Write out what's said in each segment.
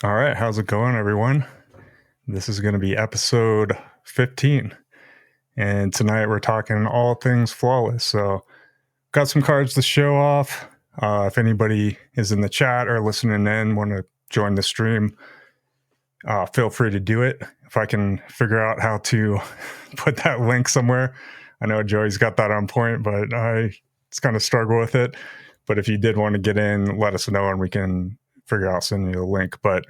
All right, how's it going, everyone? This is going to be episode 15. And tonight we're talking all things flawless. So, got some cards to show off. If anybody is in the chat or listening in, want to join the stream, feel free to do it. If I can figure out how to put that link somewhere. I know Joey's got that on point, but I just kind of struggle with it. But if you did want to get in, let us know and we can figure out sending you the link. But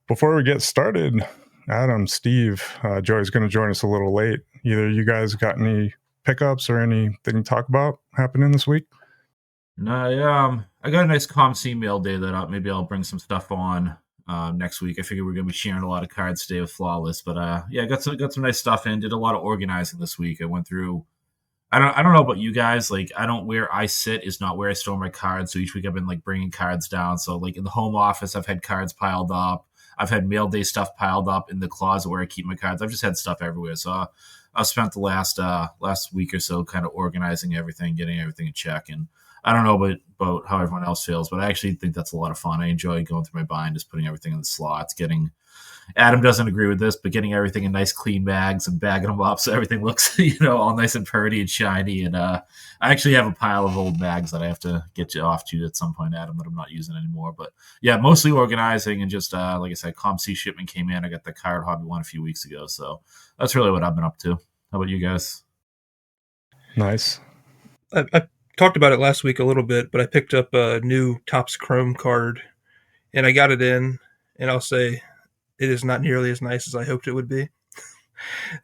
before we get started, Adam, Steve, Joey's going to join us a little late. Either you guys got any pickups or anything to talk about happening this week? No, I got a nice ComC mail day that maybe I'll bring some stuff on next week. I figure we're gonna be sharing a lot of cards today with Flawless, but yeah, I got some nice stuff in. Did a lot of organizing this week. I went through. I don't know about you guys. Like, I don't where I sit is not where I store my cards. So each week I've been like bringing cards down. So like in the home office, I've had cards piled up. I've had mail day stuff piled up in the closet where I keep my cards. I've just had stuff everywhere. So I've spent the last week or so kind of organizing everything, getting everything in check. And I don't know about how everyone else feels, but I actually think that's a lot of fun. I enjoy going through my bind, just putting everything in the slots, getting Adam doesn't agree with this, but getting everything in nice clean bags and bagging them up so everything looks, all nice and pretty and shiny. And I actually have a pile of old bags that I have to get you off to at some point, Adam, that I'm not using anymore. But yeah, mostly organizing and just like I said, ComC shipment came in. I got the Card Hobby one a few weeks ago, so that's really what I've been up to. How about you guys? Nice. I talked about it last week a little bit, but I picked up a new Topps Chrome card, and I got it in, and I'll say it is not nearly as nice as I hoped it would be.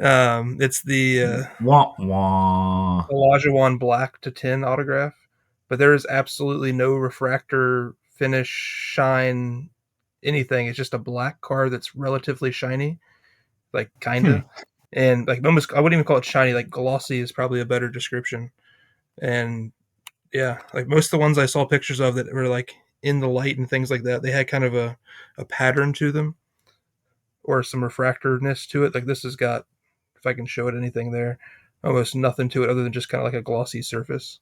It's the Olajuwon Black to 10 autograph, but there is absolutely no refractor, finish, shine, anything. It's just a black card that's relatively shiny, like kinda, and like almost. I wouldn't even call it shiny. Like glossy is probably a better description. And yeah, like most of the ones I saw pictures of that were like in the light and things like that, they had kind of a pattern to them or some refractorness to it. Like this has got, if I can show it anything there, almost nothing to it other than just kind of like a glossy surface.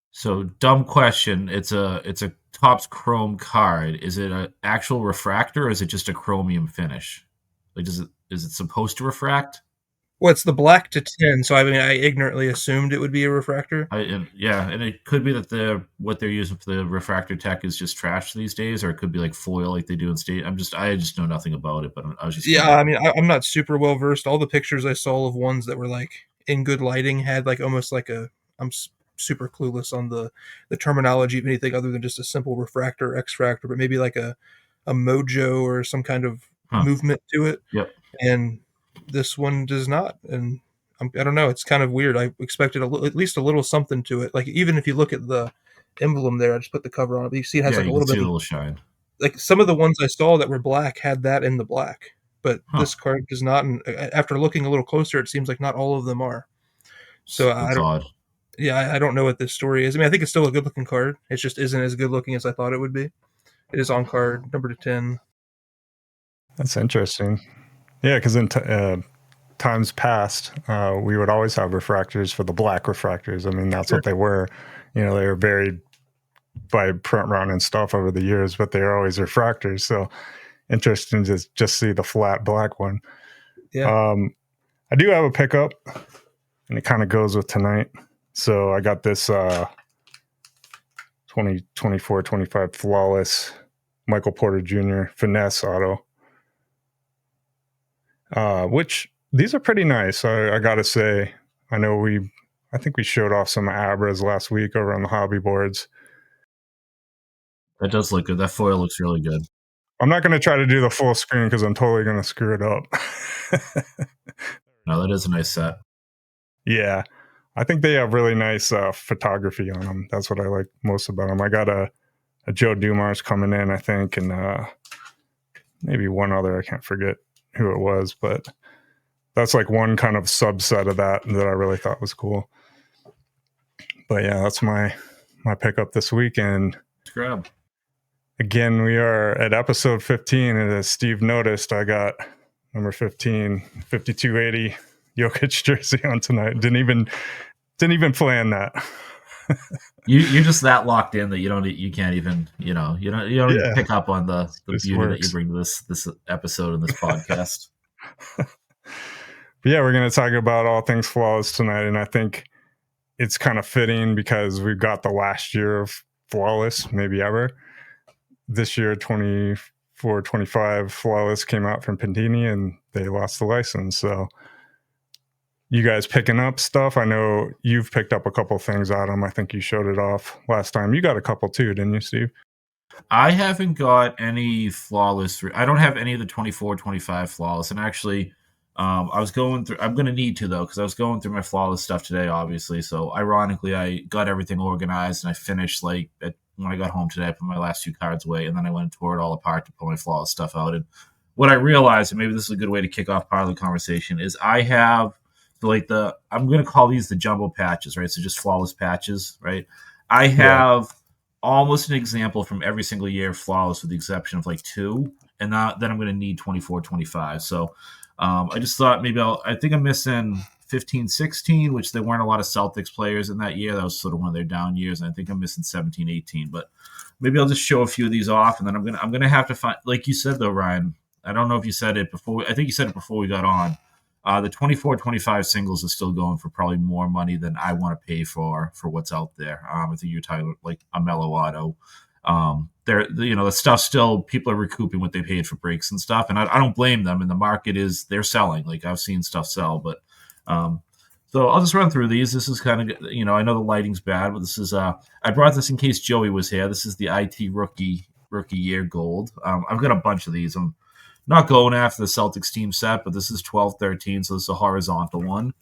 So dumb question. It's a Topps Chrome card. Is it an actual refractor or is it just a chromium finish? Like is it supposed to refract? Well, it's the black to 10, so I mean, I ignorantly assumed it would be a refractor. And it could be that what they're using for the refractor tech is just trash these days, or it could be like foil, like they do in state. I just know nothing about it, but I was just I mean, I'm not super well versed. All the pictures I saw of ones that were like in good lighting had like almost like I'm super clueless on the terminology of anything other than just a simple refractor, X-fractor, but maybe like a mojo or some kind of movement to it. Yep. And this one does not, and I don't know. It's kind of weird. I expected at least a little something to it. Like even if you look at the emblem there, I just put the cover on it. But you see it has like a little bit, a little shine. Like some of the ones I saw that were black had that in the black, but this card does not. And after looking a little closer, it seems like not all of them are. So that's odd. Yeah, I don't know what this story is. I mean, I think it's still a good looking card. It just isn't as good looking as I thought it would be. It is on card number 10. That's interesting. Yeah, because in times past, we would always have refractors for the black refractors. I mean, that's what they were. They were varied by print run and stuff over the years, but they're always refractors. So interesting to just see the flat black one. Yeah. I do have a pickup, and it kind of goes with tonight. So I got this 2024-25 Flawless Michael Porter Jr. Finesse auto. Which these are pretty nice. I gotta say, I think we showed off some Abras last week over on the hobby boards. That does look good. That foil looks really good. I'm not going to try to do the full screen because I'm totally going to screw it up. No, that is a nice set. Yeah. I think they have really nice photography on them. That's what I like most about them. I got a Joe Dumars coming in, I think, and maybe one other. I can't forget who it was, but that's like one kind of subset of that I really thought was cool. But yeah, that's my pickup this week. And grab. Again, we are at episode 15, and as Steve noticed, I got number 15, 5280 Jokic jersey on tonight. Didn't even plan that. You're just that locked in that you can't even you don't even Yeah, pick up on the this beauty that you works. bring to this episode and this podcast. But yeah, we're going to talk about all things flawless tonight, and I think it's kind of fitting because we've got the last year of flawless, maybe ever. This year, 24-25 flawless came out from Panini, and they lost the license. So, you guys picking up stuff? I know you've picked up a couple things, Adam. I think you showed it off last time. You got a couple too, didn't you, Steve? I haven't got any flawless. I don't have any of the 24-25 flawless. And actually, I was going through. I'm going to need to though because I was going through my flawless stuff today, obviously. So ironically, I got everything organized and I finished when I got home today. I put my last 2 cards away and then I went and tore it all apart to pull my flawless stuff out. And what I realized, and maybe this is a good way to kick off part of the conversation, is I have I'm going to call these the jumbo patches, right? So just flawless patches, right? I have almost an example from every single year of flawless with the exception of like 2, and then I'm going to need 24-25. So I just thought maybe I think I'm missing 15-16, which there weren't a lot of Celtics players in that year. That was sort of one of their down years, and I think I'm missing 17-18. But maybe I'll just show a few of these off, and then I'm gonna have to find, like you said though, Ryan. I don't know if you said it before. I think you said it before we got on. The 24-25 singles is still going for probably more money than I want to pay for what's out there. I think you're talking like a Mellow Auto. The stuff still, people are recouping what they paid for breaks and stuff, and I don't blame them. And the market they're selling. Like I've seen stuff sell, but so I'll just run through these. This is kind of I know the lighting's bad, but this is I brought this in case Joey was here. This is the IT rookie year gold. I've got a bunch of these. I'm not going after the Celtics team set, but this is 12-13, so this is a horizontal one.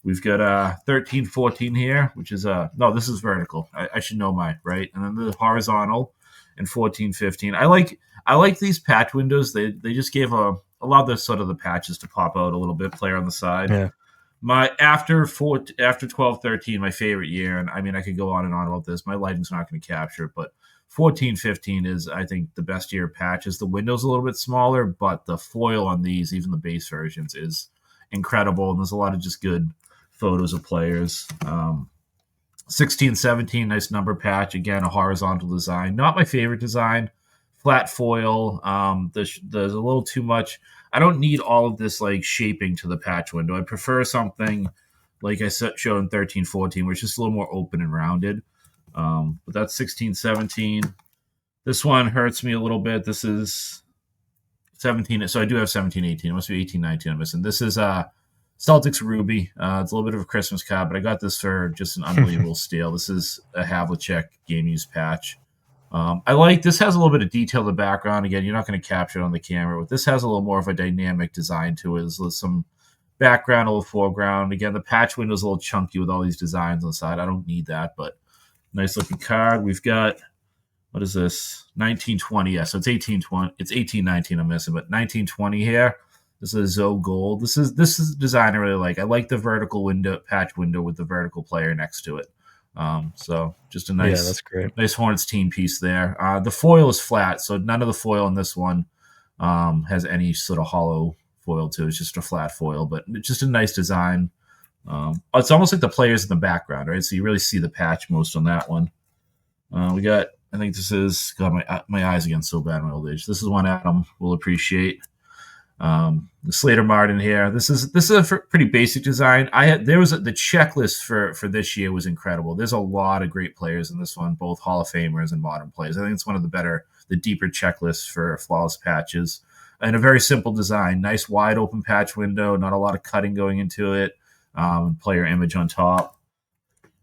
We've got 13-14 here, which is no, this is vertical. I should know mine, right? And then the horizontal and 14-15. I like these patch windows. They just gave a lot of the sort of the patches to pop out a little bit, player on the side. Yeah. My after 12-13, my favorite year, and I mean I could go on and on about this. My lighting's not going to capture it, but 14-15 is, I think, the best year of patches. The window's a little bit smaller, but the foil on these, even the base versions, is incredible. And there's a lot of just good photos of players. 16-17, nice number patch. Again, a horizontal design. Not my favorite design. Flat foil. There's a little too much. I don't need all of this like shaping to the patch window. I prefer something like I showed in 13-14, where it's just a little more open and rounded. But that's 16-17. This one hurts me a little bit. This is 17. So I do have 17-18. It must be 18-19 I'm missing. This is Celtics Ruby. It's a little bit of a Christmas card, but I got this for just an unbelievable steal. This is a Havlicek game use patch. I like this. Has a little bit of detail in the background. Again, you're not going to capture it on the camera, but this has a little more of a dynamic design to it. There's some background, a little foreground. Again, the patch window is a little chunky with all these designs on the side. I don't need that, but nice looking card. We've got, what is this? 1920. Yeah, so it's 1820. It's 1819 I'm missing, but 1920 here. This is a Zoe Gold. This is a design I really like. I like the vertical patch window with the vertical player next to it. So just a nice, that's great. Nice Hornets team piece there. The foil is flat, so none of the foil in this one has any sort of hollow foil to it. It's just a flat foil, but it's just a nice design. It's almost like the players in the background, right? So you really see the patch most on that one. We got, I think this is, God, my eyes again so bad in my old age. This is one Adam will appreciate. The Slater Martin here. This is a pretty basic design. The checklist for this year was incredible. There's a lot of great players in this one, both Hall of Famers and modern players. I think it's one of the deeper checklists for flawless patches. And a very simple design, nice wide open patch window, not a lot of cutting going into it. Player image on top.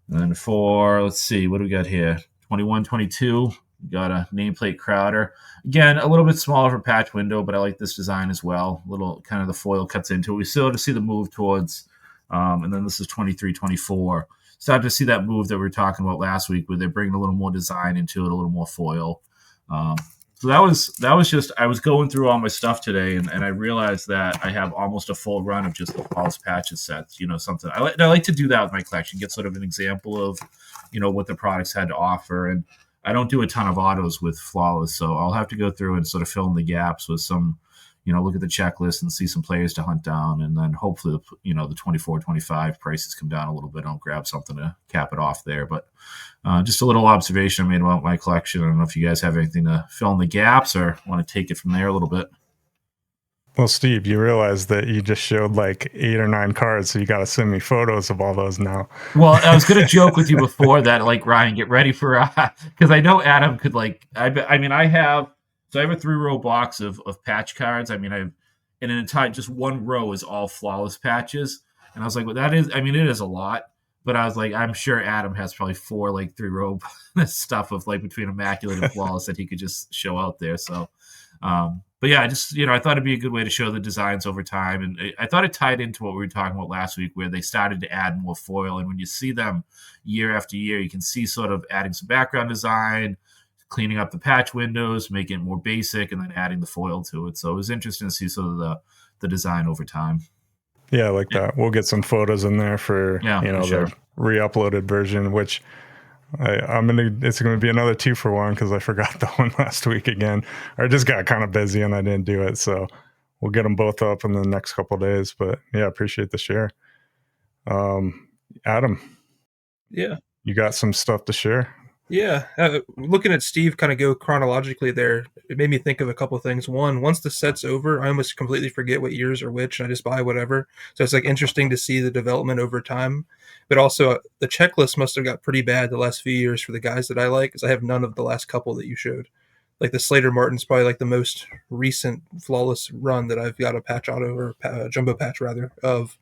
And then let's see, what do we got here? 21-22. We got a nameplate Crowder. Again, a little bit smaller for patch window, but I like this design as well. Little kind of the foil cuts into it. We still have to see the move towards, and then this is 23-24. Start to see that move that we were talking about last week, where they're bringing a little more design into it, a little more foil. So that was just, I was going through all my stuff today, and I realized that I have almost a full run of just the flawless patches sets. Something I like to do that with my collection, get sort of an example of, what the products had to offer. And I don't do a ton of autos with flawless, so I'll have to go through and sort of fill in the gaps with some, look at the checklist and see some players to hunt down, and then hopefully the 24, 25 prices come down a little bit. I'll grab something to cap it off there. But just a little observation I made about my collection. I don't know if you guys have anything to fill in the gaps or want to take it from there a little bit. Well, Steve, you realize that you just showed like 8 or 9 cards, so you got to send me photos of all those now. Well, I was going to joke with you before that, like, Ryan, get ready for because I know Adam could I have a 3-row box of patch cards. I mean, I've in an entire just one row is all flawless patches, and I was like, well, that is, it is a lot. But I was like, I'm sure Adam has probably 4 like 3-row stuff of like between immaculate and flawless that he could just show out there. So. But yeah, I thought it'd be a good way to show the designs over time. And I thought it tied into what we were talking about last week, where they started to add more foil. And when you see them year after year, you can see sort of adding some background design, cleaning up the patch windows, making it more basic, and then adding the foil to it. So it was interesting to see sort of the design over time. Yeah, like that. We'll get some photos in there for, sure. the re-uploaded version, which it's gonna be another 2-for-1 because I forgot the one last week again. I just got kind of busy and I didn't do it, so we'll get them both up in the next couple of days. But yeah, appreciate the share. Adam, Yeah, you got some stuff to share? yeah. Looking at Steve kind of go chronologically there, it made me think of a couple of things. One, once the set's over, I almost completely forget what years are which, and I just buy whatever. So it's like interesting to see the development over time. But also, the checklist must have got pretty bad the last few years for the guys that I like, because I have none of the last couple that you showed. Like the Slater Martin's probably like the most recent flawless run that I've got a patch auto or jumbo patch rather of.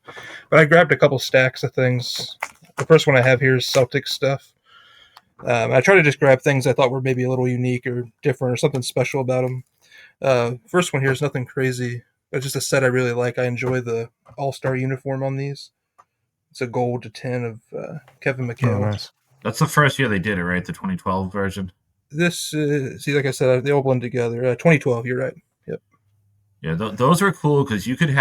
But I grabbed a couple stacks of things. The first one I have here is Celtics stuff. I try to just grab things I thought were maybe a little unique or different or something special about them. First one here is nothing crazy, but just a set I really like. I enjoy the All-Star uniform on these. It's a gold to 10 of Kevin McHale. Oh, nice. That's the first year they did it, right? The 2012 version. This, like I said, they all blend together. 2012, you're right. Yep. Yeah, those are cool because you could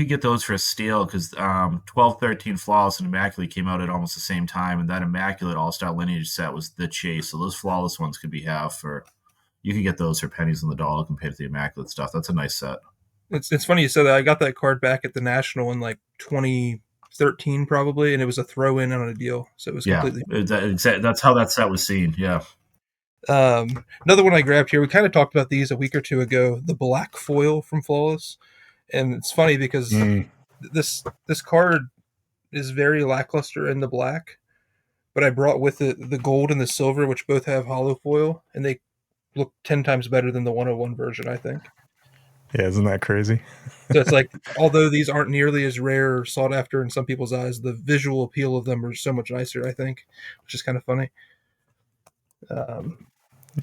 get those for a steal because 12, 13 Flawless and Immaculate came out at almost the same time, and that Immaculate All-Star Lineage set was the chase. So those Flawless ones could be you could get those for pennies on the dollar compared to the Immaculate stuff. That's a nice set. It's funny you said that. I got that card back at the National in like 2013 probably, and it was a throw-in on a deal. So it was completely... That's how that set was seen, yeah. Another one I grabbed here, we kind of talked about these a week or two ago, the black foil from Flawless. And it's funny because this card is very lackluster in the black, but I brought with it the gold and the silver, which both have hollow foil, and they look 10 times better than the 101 version, I think. Yeah, isn't that crazy? So it's like, although these aren't nearly as rare or sought after in some people's eyes, the visual appeal of them are so much nicer, I think, which is kind of funny.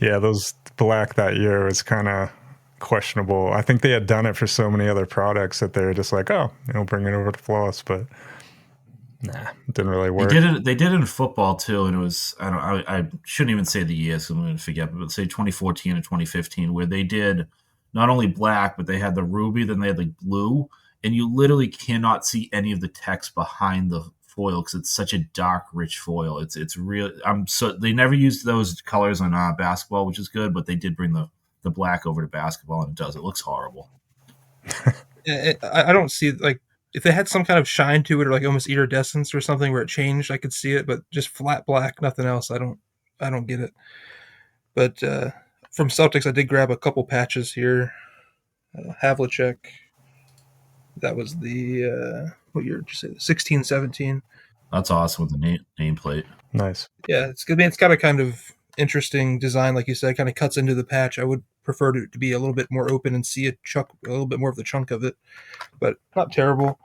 Yeah, those black that year was kind of questionable. I think they had done it for so many other products that they were just like, oh, bring it over to Flawless, but nah, it didn't really work. They did it in football too, and it was I shouldn't even say the years, so I'm going to forget, but say 2014 and 2015, where they did not only black, but they had the ruby, then they had like blue, and you literally cannot see any of the text behind the foil because it's such a dark, rich foil. It's real. They never used those colors on basketball, which is good, but they did bring the black over to basketball, and it looks horrible. I don't see, like, if they had some kind of shine to it or like almost iridescence or something where it changed, I could see it, but just flat black, nothing else. I don't get it. But from Celtics, I did grab a couple patches here. Havlicek. That was the what year did you say? 16, 17. That's awesome with the nameplate. Nice. Yeah, it's good. It's got a kind of interesting design, like you said, kind of cuts into the patch. I would prefer it to be a little bit more open and see a little bit more of the chunk of it, but not terrible.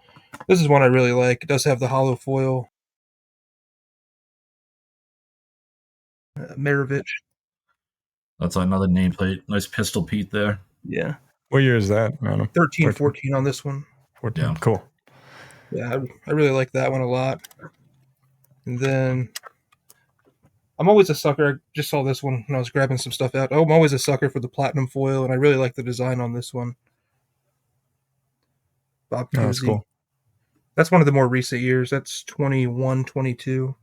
This is one I really like. It does have the hollow foil. Maravich. That's another nameplate. Nice Pistol Pete there. Yeah. What year is that, Adam? 13, 14 on this one. 14. Yeah. Cool. Yeah, I really like that one a lot. And then I'm always a sucker. I just saw this one when I was grabbing some stuff out. I'm always a sucker for the platinum foil, and I really like the design on this one. Bob Cousy. That's cool. That's one of the more recent years. That's 21, 22.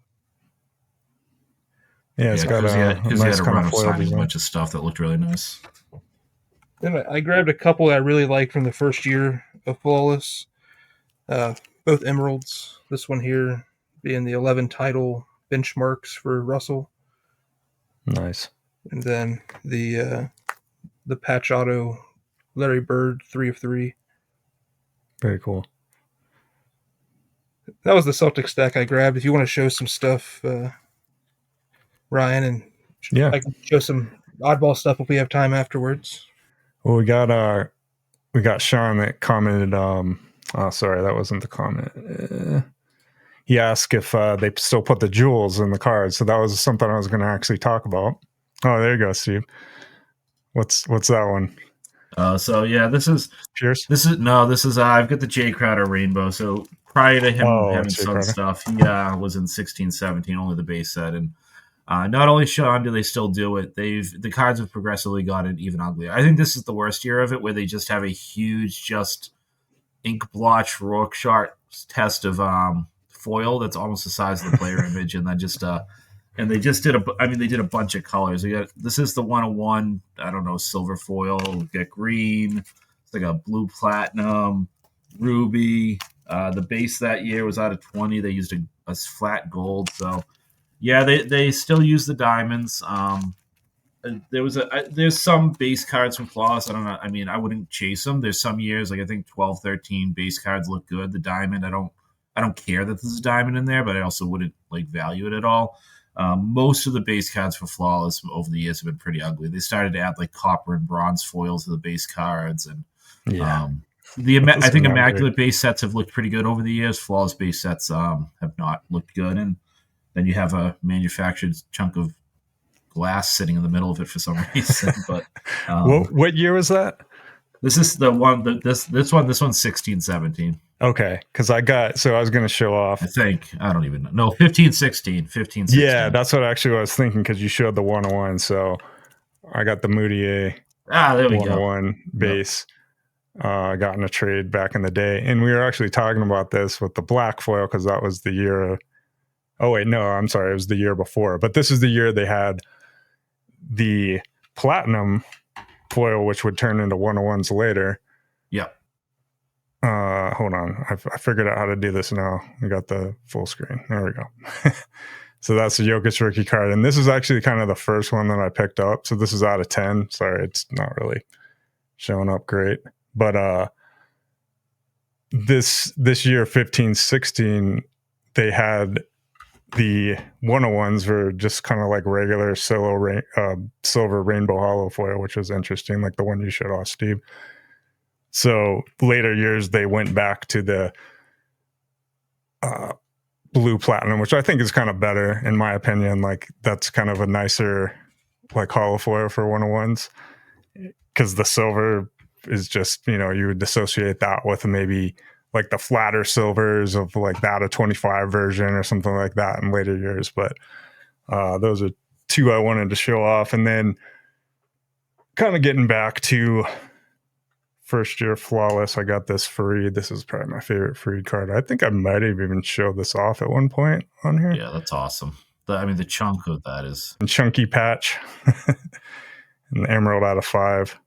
Yeah, it's got a nice kind of foil signing a design. bunch of stuff that looked really nice. Then I grabbed a couple that I really like from the first year of Flawless. Both emeralds. This one here being the 11 title benchmarks for Russell, Nice. and then the patch auto Larry Bird 3 of 3. Very cool. That was the Celtics deck I grabbed. If you want to show some stuff, Ryan, and Yeah. I can show some oddball stuff if we have time afterwards. Well, we got Sean that commented. Oh, sorry, that wasn't the comment. He asked if they still put the jewels in the cards, so that was something I was going to actually talk about. Oh, there you go, Steve. What's that one? So yeah, this is Pierce. I've got the Jay Crowder Rainbow. So prior to him having Jay some Crowder. stuff, he was in 16-17, only the base set, and not only Sean do they still do it, the cards have progressively gotten even uglier. I think this is the worst year of it, where they just have a huge just ink blotch Rorschach test of foil that's almost the size of the player image, and then just and they just did they did a bunch of colors. This is the 101, I don't know, silver foil. We got green, it's like a blue platinum, ruby. The base that year was out of 20. They used a flat gold. So they still use the diamonds. There's some base cards from Flawless. I don't know. I mean, I wouldn't chase them. There's some years, like I think 12, 13 base cards look good. The diamond, I don't care that there's a diamond in there, but I also wouldn't like value it at all. Most of the base cards for Flawless over the years have been pretty ugly. They started to add like copper and bronze foils to the base cards, and I think Immaculate base sets have looked pretty good over the years. Flawless base sets have not looked good, and then you have a manufactured chunk of glass sitting in the middle of it for some reason. But what year was that? This is the one that this one's 16-17. Okay, because I was going to show off. I think, I don't even know. No, 15-16. Yeah, that's what actually I was thinking, because you showed the 101. So I got the Moutier there we 101 go. base. I got in a trade back in the day, and we were actually talking about this with the black foil, because that was the year. Oh wait, no, I'm sorry, it was the year before. But this is the year they had the platinum foil, which would turn into 101s later. Yeah. Hold on. I figured out how to do this now. We got the full screen. There we go. So that's the Jokic rookie card. And this is actually kind of the first one that I picked up. So this is out of 10. Sorry, it's not really showing up great. But this year, 15-16, they had the 101s were just kind of like regular silver rainbow hollow foil, which was interesting, like the one you showed off, Steve. So later years, they went back to the blue platinum, which I think is kind of better, in my opinion. Like, that's kind of a nicer like hollow foil for 101s, because the silver is just, you would associate that with maybe like the flatter silvers of like that a 25 version or something like that in later years. But those are two I wanted to show off. And then kind of getting back to first year Flawless, I got this Fareed. This is probably my favorite Fareed card. I think I might have even showed this off at one point on here. Yeah, that's awesome. The chunk of that is... And chunky patch. And the emerald out of 5.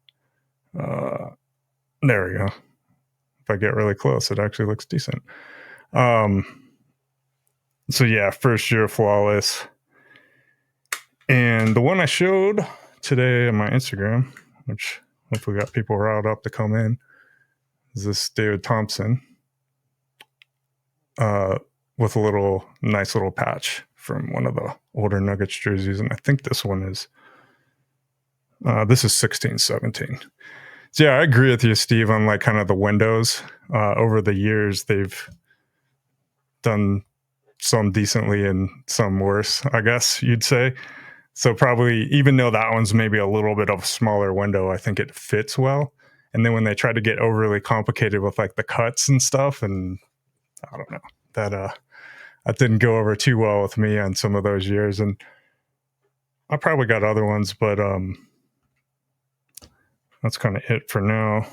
There we go. If I get really close, it actually looks decent. So yeah, first year Flawless. And the one I showed today on my Instagram, which hopefully got people riled up to come in, is this David Thompson with a nice little patch from one of the older Nuggets jerseys. And I think this one is, this is 16-17. So yeah, I agree with you, Steve, on like kind of the windows. Over the years, they've done some decently and some worse, I guess you'd say. So probably, even though that one's maybe a little bit of a smaller window, I think it fits well. And then when they try to get overly complicated with like the cuts and stuff, and I don't know, that didn't go over too well with me on some of those years. And I probably got other ones, but that's kind of it for now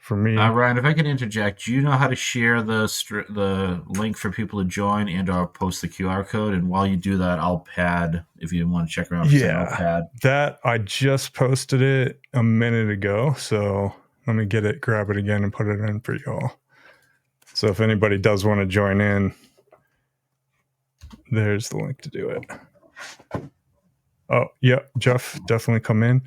for me. Ryan, if I could interject, do you know how to share the link for people to join and or post the QR code? And while you do that, I'll pad, if you want to check around for a second, I'll pad. That I just posted it a minute ago, so let me grab it again and put it in for y'all. So if anybody does want to join in, there's the link to do it. Oh, yeah, Jeff, definitely come in.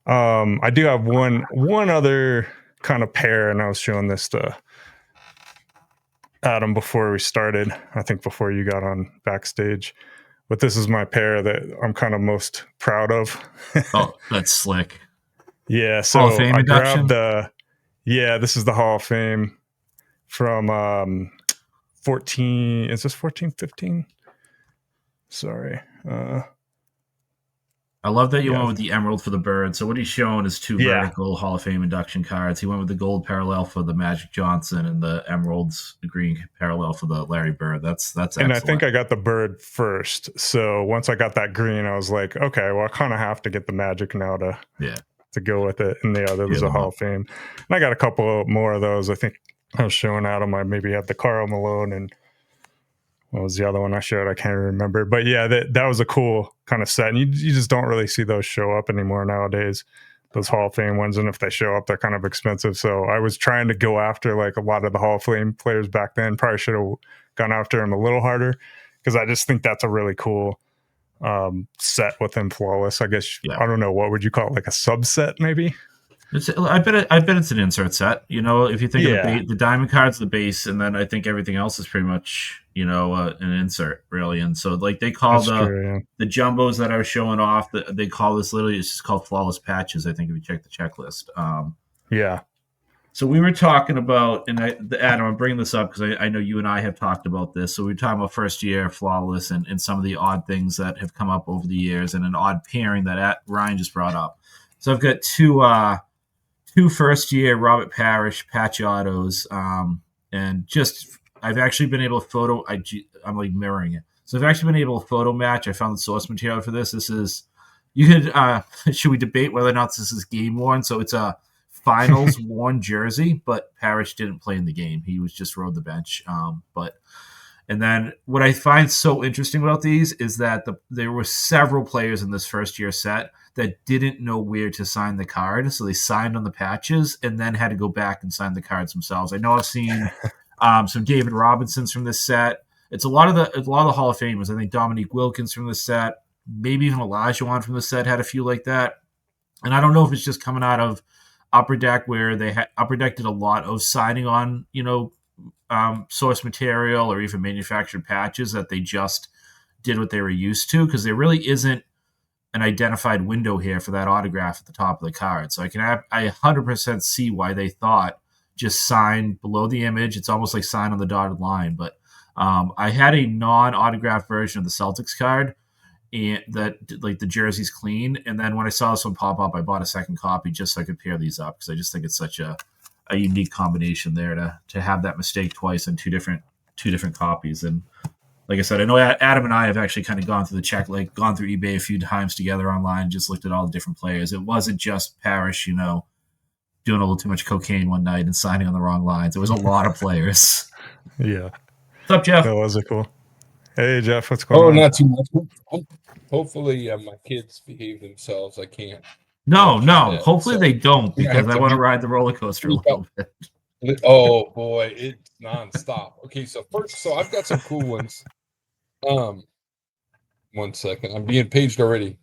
I do have one other kind of pair, and I was showing this to Adam before we started, I think before you got on backstage. But this is my pair that I'm kind of most proud of. Oh, that's slick. Yeah, so Hall of Fame I induction? grabbed this is the Hall of Fame from 14. Is this 14, 15? Sorry. I love that you went with the emerald for the bird. So what he's showing is two vertical Hall of Fame induction cards. He went with the gold parallel for the Magic Johnson and the emeralds, the green parallel for the Larry Bird. That's excellent. And I think I got the bird first. So once I got that green, I was like, okay, well, I kind of have to get the Magic now to go with it. And the other was a Hall of Fame. And I got a couple more of those. I think I was showing Adam. I maybe have the Karl Malone and what was the other one I showed? I can't remember. But yeah, that was a cool kind of set. And you just don't really see those show up anymore nowadays, those Hall of Fame ones. And if they show up, they're kind of expensive. So I was trying to go after like a lot of the Hall of Fame players back then. Probably should have gone after them a little harder because I just think that's a really cool set within Flawless. I guess, I don't know, what would you call it? Like a subset maybe? I bet it's an insert set. You know, if you think of the diamond cards, the base, and then I think everything else is pretty much, you know, an insert really. And so like they call the jumbos that I was showing off, they call this literally, it's just called Flawless patches. I think if you check the checklist. So we were talking about, and Adam, I'm bringing this up because I know you and I have talked about this. So we were talking about first year Flawless and some of the odd things that have come up over the years and an odd pairing that Ryan just brought up. So I've got two first-year Robert Parrish patch autos, and just I've actually been able to photo. I'm like mirroring it, so I've actually been able to photo match. I found the source material for this. This is you could should we debate whether or not this is game worn? So it's a finals worn jersey, but Parrish didn't play in the game. He was just rode the bench. And then what I find so interesting about these is that there were several players in this first year set that didn't know where to sign the card. So they signed on the patches and then had to go back and sign the cards themselves. I know I've seen some David Robinsons from this set. It's a lot of the Hall of Famers. I think Dominique Wilkins from this set, maybe even Olajuwon from the set had a few like that. And I don't know if it's just coming out of Upper Deck where Upper Deck did a lot of signing on, you know, source material or even manufactured patches that they just did what they were used to, because there really isn't an identified window here for that autograph at the top of the card. So I 100% see why they thought just sign below the image. It's almost like sign on the dotted line. But I had a non-autographed version of the Celtics card, and that like the jersey's clean. And then when I saw this one pop up, I bought a second copy just so I could pair these up, because I just think it's such a unique combination there to have that mistake twice in two different copies. And like I said, I know Adam and I have actually kind of gone through gone through eBay a few times together online, just looked at all the different players. It wasn't just Parrish, you know, doing a little too much cocaine one night and signing on the wrong lines. It was a lot of players. Yeah. What's up, Jeff? That was cool. Hey, Jeff, what's going on? Oh, not too much. Hopefully my kids behave themselves. I can't. No. Hopefully they don't, because I want to ride the roller coaster a little bit. Oh boy, it's nonstop. Okay, so I've got some cool ones. 1 second, I'm being paged already.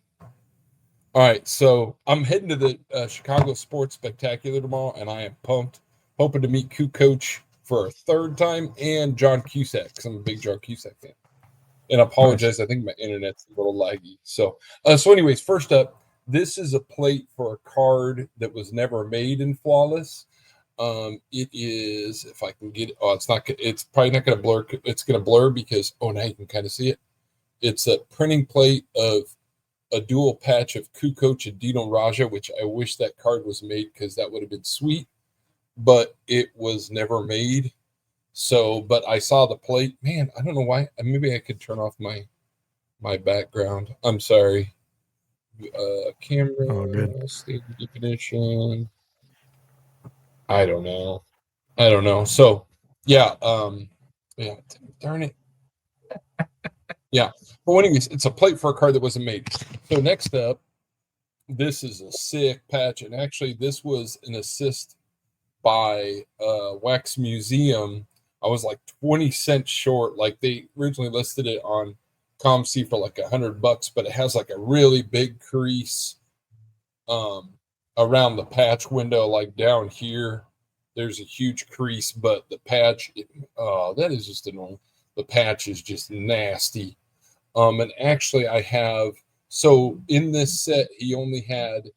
All right, so I'm heading to the Chicago Sports Spectacular tomorrow, and I am pumped. Hoping to meet Coach for a third time and John Cusack, because I'm a big John Cusack fan. And I apologize, I think my internet's a little laggy. So anyways, first up, this is a plate for a card that was never made in Flawless. It is, if I can get it, it's probably not going to blur. It's going to blur because, now you can kind of see it. It's a printing plate of a dual patch of Kukoc and Dino Raja, which I wish that card was made, because that would have been sweet, but it was never made. So, but I saw the plate. Man, I don't know why. Maybe I could turn off my background. I'm sorry. Camera, stage definition. I don't know. So yeah, yeah, darn it. Yeah. But anyways, it's a plate for a card that wasn't made. So next up, this is a sick patch, and actually this was an assist by Wax Museum. I was like 20 cents short. Like they originally listed it on ComC for like $100, but it has like a really big crease around the patch window, like down here. There's a huge crease, but the patch, that is just annoying. The patch is just nasty. And actually, I have, so in this set, he only had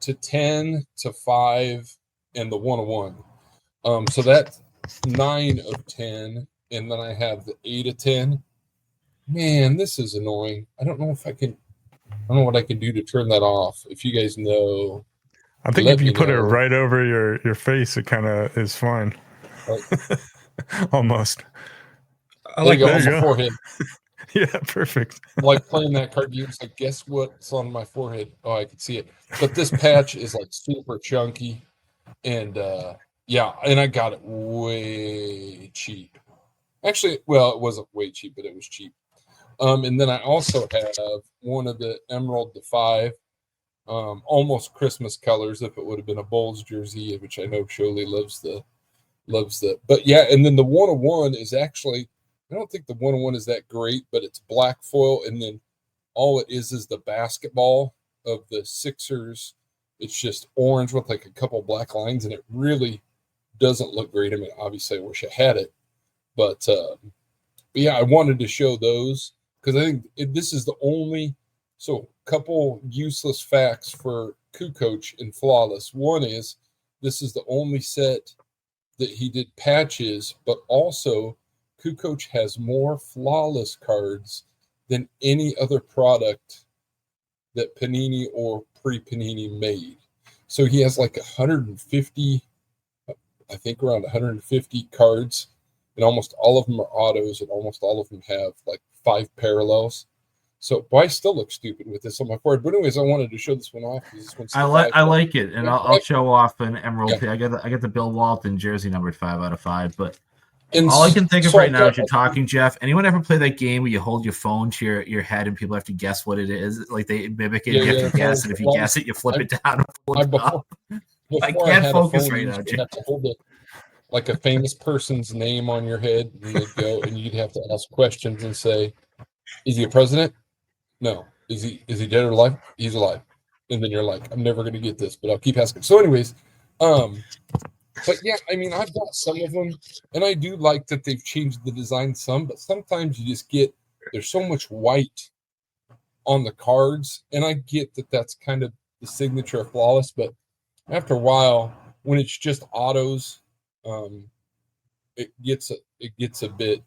to 10 to 5 and the 101. So that's 9 of 10. And then I have the 8 of 10. Man, this is annoying. I don't know what I can do to turn that off. If you guys know, I think if you put it right over your face, it kind of is fine. Right. Almost. I like that on my forehead. Yeah, perfect. Like playing that card game. It's like, guess what's on my forehead? Oh, I can see it. But this patch is like super chunky. And yeah, and I got it way cheap. Actually, well, it wasn't way cheap, but it was cheap. And then I also have one of the Emerald to 5, almost Christmas colors. If it would have been a Bulls jersey, which I know Sholey loves the. But yeah, and then the 101 is actually, I don't think the 101 is that great, but it's black foil, and then all it is the basketball of the Sixers. It's just orange with like a couple black lines, and it really doesn't look great. I mean, obviously, I wish I had it, but yeah, I wanted to show those because I think this is the only. So, couple useless facts for Kukoc and Flawless. One is this is the only set that he did patches, but also Kukoc has more Flawless cards than any other product that Panini or pre-Panini made. So he has like 150, I think around 150 cards, and almost all of them are autos, and almost all of them have like 5 parallels. So, boy, I still look stupid with this on my forehead. But anyways, I wanted to show this one off. This one's I like it, and I'll show off an Emerald. Yeah. I got the Bill Walton jersey numbered 5 out of 5. But and all I can think of so right now as you're talking, Jeff. Anyone ever play that game where you hold your phone to your head and people have to guess what it is? Like they mimic it, you have to guess, and if you guess it, you flip it down. Before I can't focus right now, you Jeff. have to hold it like a famous person's name on your head, and you'd go, and you'd have to ask questions and say, "Is he a president? No. Is he dead or alive? He's alive." And then you're like, "I'm never going to get this, but I'll keep asking." So, anyways, but yeah, I mean, I've got some of them, and I do like that they've changed the design some, but sometimes you just get there's so much white on the cards, and I get that that's kind of the signature of Flawless, but after a while, when it's just autos, it gets a bit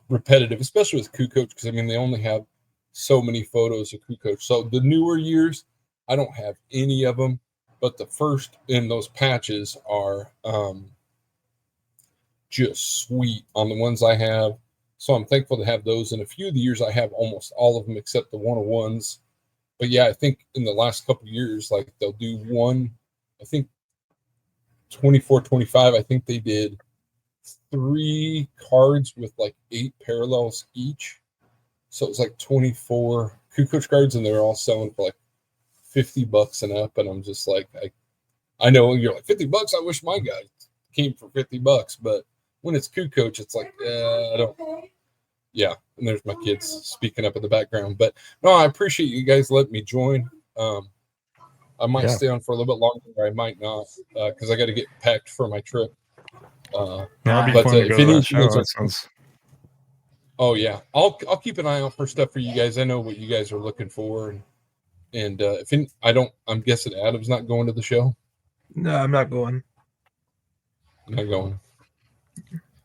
repetitive, especially with Kukoc, because I mean they only have so many photos of Kukoc. So the newer years, I don't have any of them, but the first in those patches are just sweet on the ones I have. So I'm thankful to have those. In a few of the years, I have almost all of them except the 101s. But yeah, I think in the last couple of years, like they'll do one, I think 24, 25, I think they did 3 cards with like 8 parallels each. So it was like 24 Kukoc cards, and they're all selling for like $50 and up. And I'm just like, I know you're like $50. I wish my guy came for $50, but when it's Kukoc, it's like, I don't. Yeah, and there's my kids speaking up in the background. But no, I appreciate you guys letting me join. I might stay on for a little bit longer, or I might not, because I got to get packed for my trip. That'd be fun to go to that show. That sounds. Oh yeah, I'll keep an eye out for stuff for you guys. I know what you guys are looking for, and I'm guessing Adam's not going to the show. No, I'm not going. Not going.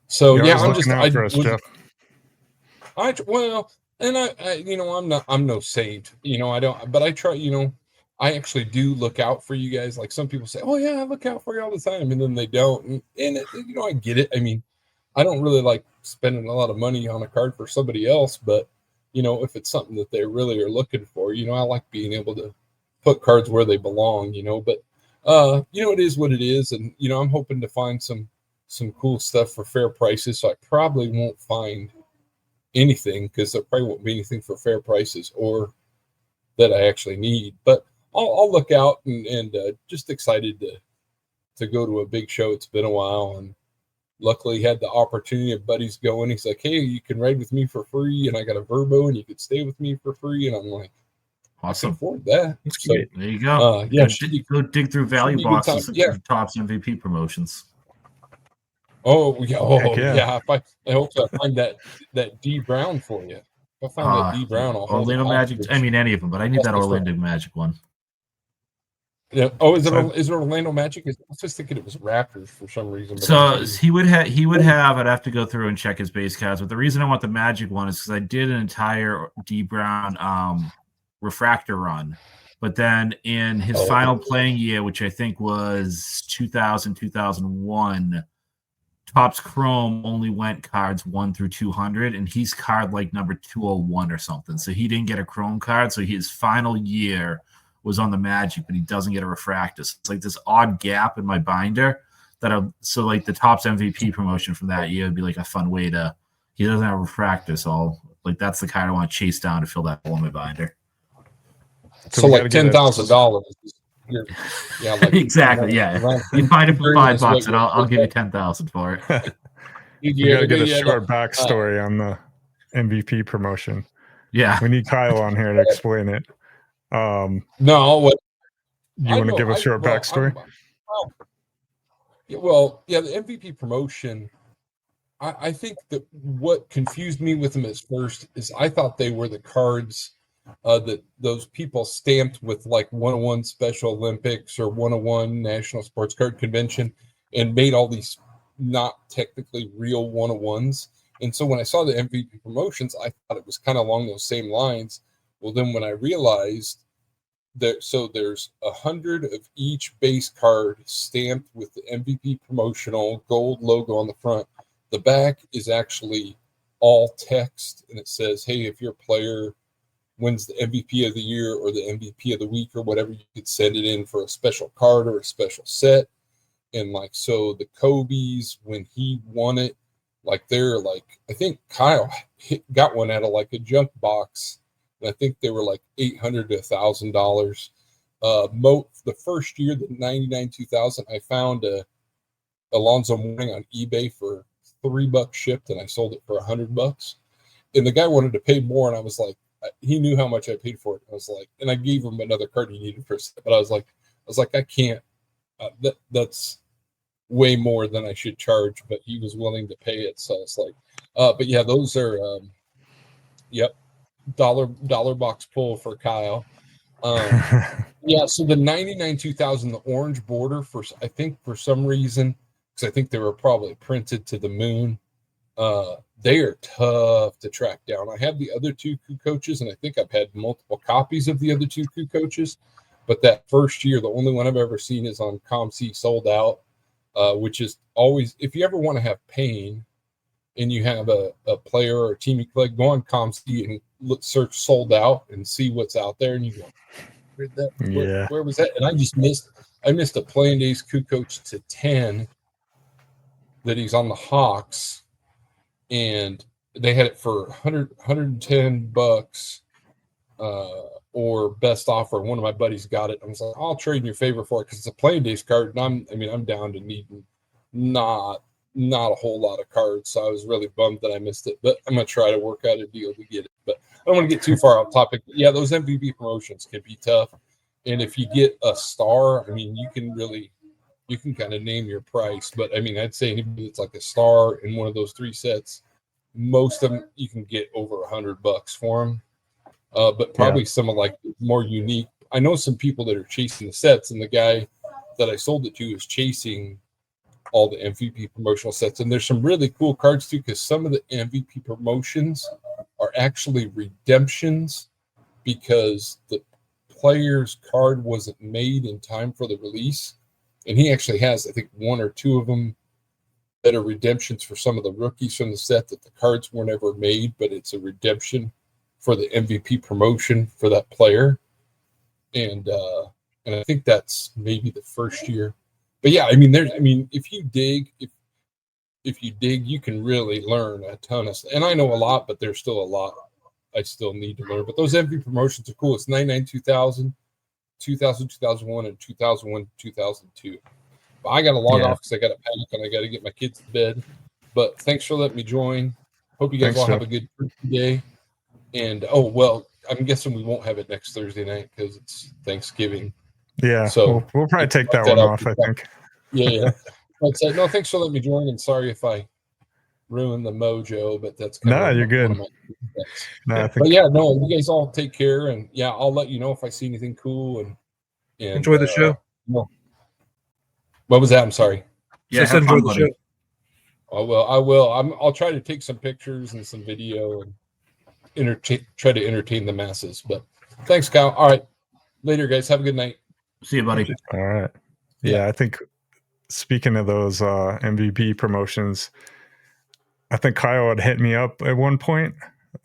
So yeah, I'm just out for us, Jeff. I'm no saint, I don't, but I try, I actually do look out for you guys. Like some people say, "Oh yeah, I look out for you all the time," and then they don't. And I get it. I mean, I don't really like spending a lot of money on a card for somebody else, but if it's something that they really are looking for, I like being able to put cards where they belong, but It is what it is, and I'm hoping to find some cool stuff for fair prices. So I probably won't find anything because there probably won't be anything for fair prices or that I actually need. But I'll look out and just excited to go to a big show. It's been a while, and luckily had the opportunity of buddies going. He's like, "Hey, you can ride with me for free, and I got a Verbo, and you could stay with me for free." And I'm like, awesome. I can afford that. So, there you go. Go dig through value boxes for Topps MVP promotions. Oh yeah. I hope I find that D Brown for you. If I find that D Brown, I'll Orlando Magic. I mean, any of them, but I need that Orlando Magic one. Yeah. Oh, is it Orlando Magic? I was just thinking it was Raptors for some reason. So he would have. I'd have to go through and check his base cards. But the reason I want the Magic one is because I did an entire D Brown refractor run. But then in his final playing year, which I think was 2000, 2001, Topps Chrome only went cards 1 through 200, and he's card like number 201 or something. So he didn't get a Chrome card. So his final year was on the Magic, but he doesn't get a refractor. So it's like this odd gap in my binder so like the Topps MVP promotion from that year would be like a fun way to. He doesn't have a refractor, so that's the card I want to chase down to fill that hole in my binder. So like $10,000. Yeah, like exactly. Yeah, you find it for $5, and I'll give you 10,000 for it. You got to get a short backstory on the MVP promotion. Yeah, we need Kyle on here to explain it. No, you want to give a short backstory? The MVP promotion. I think that what confused me with them at first is I thought they were the cards that those people stamped with like 101 Special Olympics or 101 National Sports Card Convention and made all these not technically real 101s. And so when I saw the MVP promotions, I thought it was kind of along those same lines. Well, then when I realized that, so there's 100 of each base card stamped with the MVP promotional gold logo on the front. The back is actually all text, and it says, hey, if your player wins the MVP of the year or the MVP of the week or whatever, you could send it in for a special card or a special set. And like, so the Kobe's, when he won it, like they're like, I think Kyle got one out of like a junk box. And I think they were like $800 to $1,000. The first year, the 99-2000, I found Alonzo Mourning on eBay for $3 shipped, and I sold it for $100. And the guy wanted to pay more, and I was like, he knew how much I paid for it. I was like, and I gave him another card he needed for a set, but I was like, I can't. That's way more than I should charge, but he was willing to pay it. So it's like, but yeah, those are, dollar box pull for Kyle. Yeah, so the 99-2000, the orange border, I think for some reason, because I think they were probably printed to the moon. They are tough to track down. I have the other two coup coaches, and I think I've had multiple copies of the other two coup coaches. But that first year, the only one I've ever seen is on ComC sold out, which is always, if you ever want to have pain and you have a player or a team you play, go on ComC and search sold out and see what's out there. And you go, where was that? And I missed a playing days coup coach to 10 that he's on the Hawks. And they had it for $110 or best offer. One of my buddies got it. I was like, I'll trade in your favor for it because it's a playing days card, and I'm down to needing not a whole lot of cards. So I was really bummed that I missed it, but I'm gonna try to work out a deal to get it. But I don't want to get too far off topic. But yeah, those MVP promotions can be tough, and if you get a star, I mean, you can kind of name your price, but I mean, I'd say anybody that's like a star in one of those three sets, most of them you can get over $100 for them. But probably some of like more unique. I know some people that are chasing the sets, and the guy that I sold it to is chasing all the MVP promotional sets. And there's some really cool cards too, because some of the MVP promotions are actually redemptions because the player's card wasn't made in time for the release. And he actually has, I think, one or two of them that are redemptions for some of the rookies from the set that the cards weren't ever made, but it's a redemption for the MVP promotion for that player. And and I think that's maybe the first year. But yeah, I mean, if you dig, you can really learn a ton of stuff. And I know a lot, but there's still a lot I still need to learn. But those MVP promotions are cool. It's 99, 2000, 2000, 2001, and 2001, 2002. But I got to log off because I got to pack and I got to get my kids to bed. But thanks for letting me join. Hope you guys all have a good day. And I'm guessing we won't have it next Thursday night because it's Thanksgiving. Yeah, so we'll probably take that one off, I think. Yeah. But no, thanks for letting me join. And sorry if I ruined the mojo, but that's you're good. But yeah, no, you guys all take care, and yeah, I'll let you know if I see anything cool. And enjoy the show. What was that? I'm sorry. Yeah, so enjoy the show. I will. I'll try to take some pictures and some video and try to entertain the masses. But thanks, Kyle. All right, later, guys. Have a good night. See you, buddy. All right. Yeah, I think speaking of those MVP promotions, I think Kyle had hit me up at one point.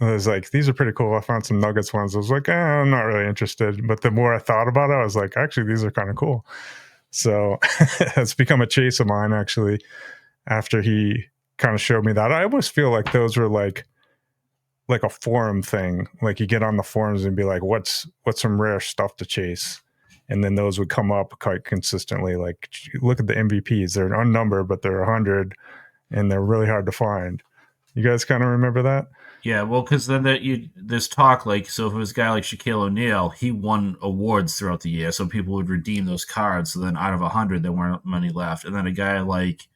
I was like, these are pretty cool. I found some Nuggets ones. I was like, I'm not really interested. But the more I thought about it, I was like, actually, these are kind of cool. So it's become a chase of mine, actually, after he kind of showed me that. I almost feel like those were like a forum thing. Like you get on the forums and be like, what's some rare stuff to chase? And then those would come up quite consistently. Like, look at the MVPs. They're unnumbered, but they're 100, and they're really hard to find. You guys kind of remember that? Yeah, well, because then there's talk, like, so if it was a guy like Shaquille O'Neal, he won awards throughout the year, so people would redeem those cards. So then out of 100, there weren't many left. And then a guy like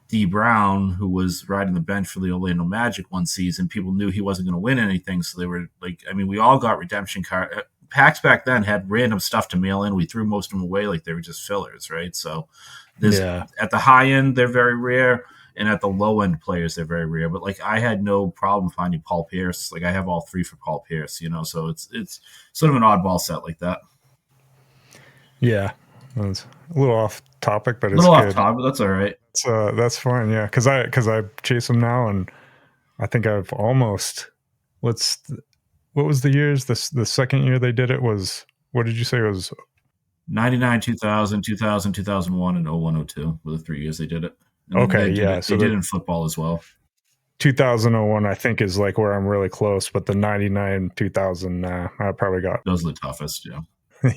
D. Brown, who was riding the bench for the Orlando Magic one season, people knew he wasn't going to win anything, so they were like, I mean, we all got redemption card. Packs back then had random stuff to mail in. We threw most of them away like they were just fillers, right? So at the high end, they're very rare, and at the low end players, they're very rare. But like I had no problem finding Paul Pierce. Like I have all three for Paul Pierce, so it's sort of an oddball set like that. Yeah, it's a little off topic, but it's a little good. Off topic, but that's all right. That's fine, yeah. Because I chase them now, and I think I've almost what was the years? The second year they did it was, what did you say it was? 99, 2000, 2000, 2001, and 01, 02 were the 3 years they did it. And they did it in football as well. 2001, I think, is like where I'm really close, but the 99, 2000, I probably got. Those are the toughest, yeah.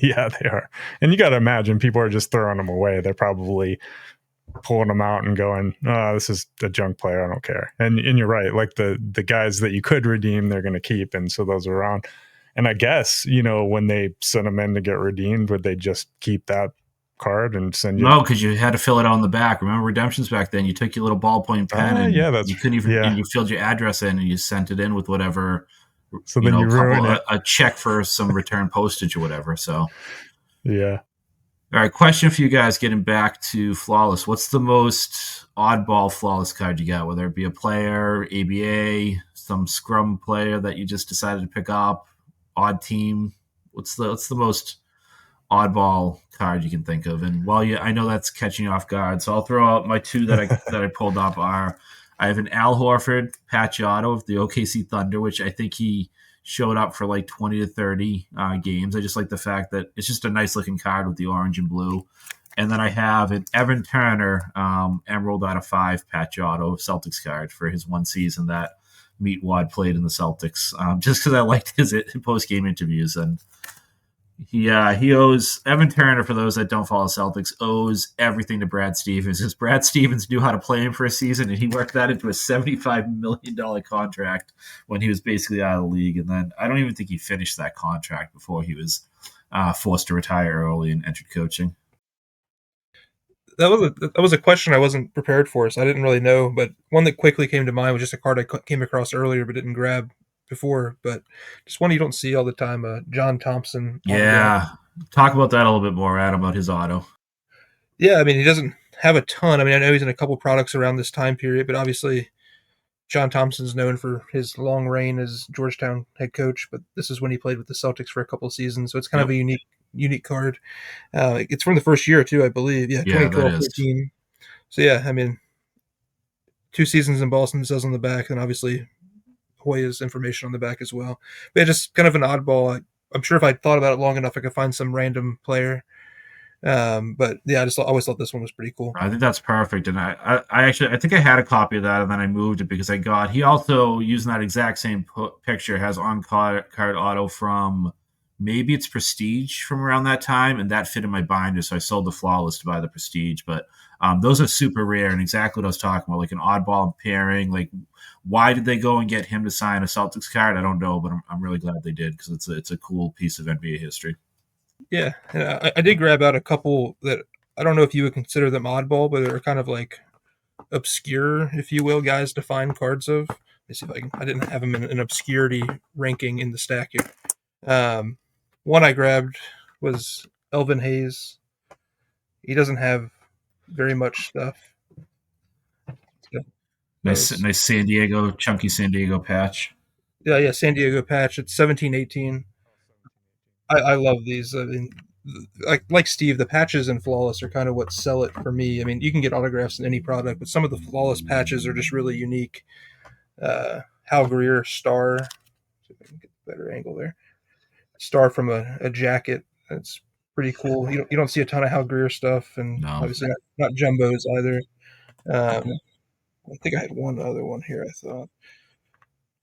Yeah, they are. And you got to imagine people are just throwing them away. They're probably pulling them out and going, oh, this is a junk player. I don't care. And you're right. Like the guys that you could redeem, they're going to keep. And so those are around. And I guess, when they sent them in to get redeemed, would they just keep that card and send you? No, because you had to fill it out on the back. Remember redemptions back then? You took your little ballpoint pen and you couldn't even, and you filled your address in and you sent it in with whatever, so then a check for some return postage or whatever. So, yeah. All right, question for you guys, getting back to Flawless. What's the most oddball Flawless card you got, whether it be a player, ABA, some scrum player that you just decided to pick up, odd team? What's the most oddball card you can think of? And I know that's catching you off guard, so I'll throw out my two that I pulled up are, I have an Al Horford patch auto of the OKC Thunder, which I think he showed up for like 20 to 30 games. I just like the fact that it's just a nice looking card with the orange and blue. And then I have an Evan Turner Emerald out of 5 patch auto Celtics card for his one season that Meat Wad played in the Celtics, just because I liked his post-game interviews. And he owes, Evan Turner, for those that don't follow Celtics, owes everything to Brad Stevens, because Brad Stevens knew how to play him for a season, and he worked that into a $75 million contract when he was basically out of the league. And then I don't even think he finished that contract before he was forced to retire early and entered coaching. That was a question I wasn't prepared for, so I didn't really know. But one that quickly came to mind was just a card I came across earlier but didn't grab before. But just one you don't see all the time, John Thompson. Yeah. Talk about that a little bit more, Adam, about his auto. Yeah, I mean, he doesn't have a ton. I mean, I know he's in a couple products around this time period, but obviously John Thompson's known for his long reign as Georgetown head coach, but this is when he played with the Celtics for a couple of seasons, so it's kind of a unique card. It's from the first year too, I believe. Yeah, 2012-13. So yeah, I mean, 2 seasons in Boston, it says on the back, and obviously Hoya's information on the back as well. But yeah, just kind of an oddball. I'm sure if I thought about it long enough, I could find some random player. But yeah, I just always thought this one was pretty cool. I think that's perfect, and I actually I think I had a copy of that, and then I moved it because he also using that exact same picture has on card auto from maybe it's Prestige from around that time, and that fit in my binder, so I sold the Flawless to buy the Prestige. But those are super rare, and exactly what I was talking about, like an oddball pairing. Like, why did they go and get him to sign a Celtics card? I don't know, but I'm really glad they did because it's a cool piece of NBA history. Yeah, and I did grab out a couple that I don't know if you would consider them oddball, but they're kind of like obscure, if you will, guys to find cards of. Let me see if I didn't have them in an obscurity ranking in the stack here. One I grabbed was Elvin Hayes. He doesn't have very much stuff. So, Nice San Diego, chunky San Diego patch. Yeah, San Diego patch. It's 1718. I love these. I mean, like Steve, the patches in Flawless are kind of what sell it for me. I mean, you can get autographs in any product, but some of the Flawless patches are just really unique. Hal Greer star. See if I can get a better angle there. Star from a jacket. That's pretty cool. You don't see a ton of Hal Greer stuff, and obviously not jumbos either. I think I had one other one here. I thought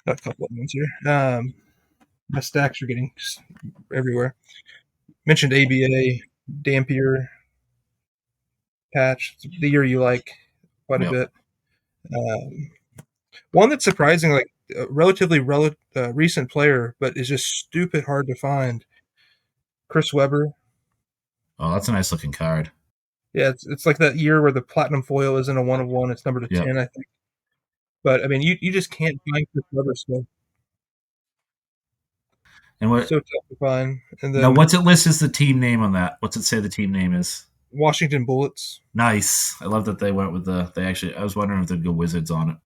got a couple of ones here. My stacks are getting everywhere. Mentioned ABA, Dampier patch, the year you like quite a bit. One that's surprising, like a relatively recent player, but is just stupid hard to find. Chris Webber. Oh, that's a nice looking card. Yeah, it's like that year where the platinum foil isn't a 1 of 1. It's number to 10, I think. But I mean, you just can't find Chris Webber stuff. And what? So tough to find. And then now, what's it list as the team name on that? What's it say the team name is? Washington Bullets. Nice. I love that they went with I was wondering if they'd go Wizards on it.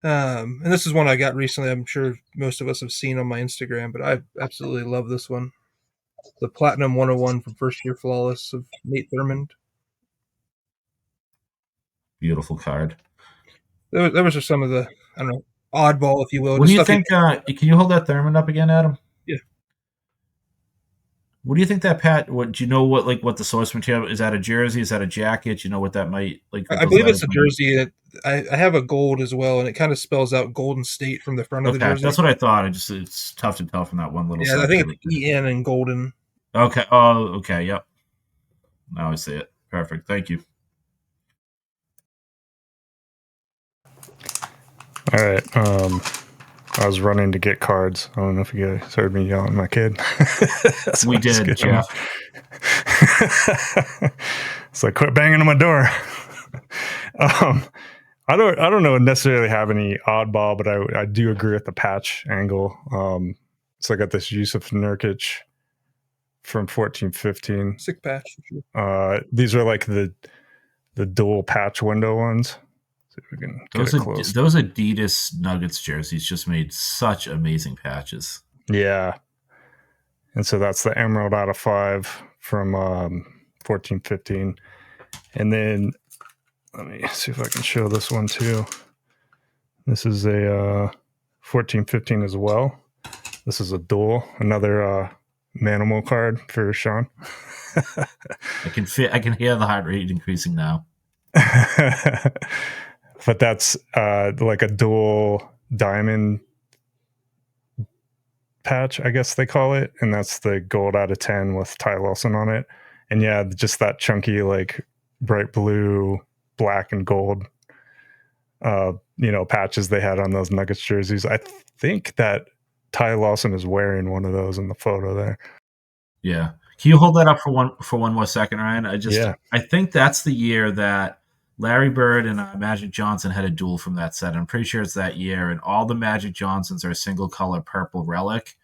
And this is one I got recently. I'm sure most of us have seen on my Instagram, but I absolutely love this one. The Platinum 101 from First Year Flawless of Nate Thurmond. Beautiful card. There was just some of the, I don't know, oddball, if you will. What do you think? Can you hold that Thurmond up again, Adam? Yeah. What do you think that Pat? What do you know? What the source material is? That a jersey? Is that a jacket? You know what that might like? I believe it's a jersey. I have a gold as well, and it kind of spells out Golden State from the front of the jersey. That's what I thought. It's tough to tell from that one little. Yeah, I think it's EN and golden. Okay. Oh, okay. Yep. Now I see it. Perfect. Thank you. All right. I was running to get cards. I don't know if you guys heard me yelling at my kid. We did, Jeff. It's like, quit banging on my door. I don't know necessarily have any oddball, but I do agree with the patch angle. So I got this Yusuf Nurkic from 14-15. Sick patch. For sure. These are like the dual patch window ones. See if we can get it close. Those Adidas Nuggets jerseys just made such amazing patches. Yeah. And so that's the Emerald out of 5 from 14-15. And then let me see if I can show this one too. This is a 14-15 as well. This is a dual, another Manimal card for Sean. I can hear the heart rate increasing now. But that's like a dual diamond patch, I guess they call it, and that's the gold out of 10 with Ty Lawson on it. And yeah, just that chunky like bright blue, black and gold patches they had on those Nuggets jerseys. I think that Ty Lawson is wearing one of those in the photo there. Yeah. Can you hold that up for one more second, Ryan? I think that's the year that Larry Bird and Magic Johnson had a duel from that set. I'm pretty sure it's that year, and all the Magic Johnsons are a single color purple relic.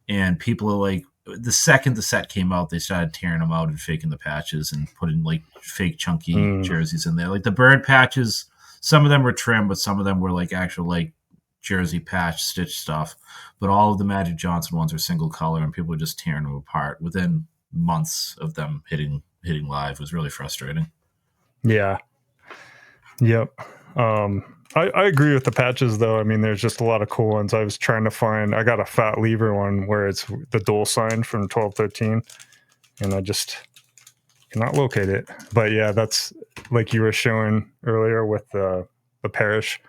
And people are like, the second the set came out, they started tearing them out and faking the patches and putting like fake chunky jerseys in there. Like the Bird patches, some of them were trim, but some of them were like actual like jersey patch stitch stuff. But all of the Magic Johnson ones are single color, and people were just tearing them apart within months of them hitting live. It was really frustrating. Yeah. Yep. I agree with the patches though. I mean, there's just a lot of cool ones. I was trying to find, I got a Fat Lever one where it's the dual sign from 12-13 and I just cannot locate it. But yeah, that's like you were showing earlier with the Parish.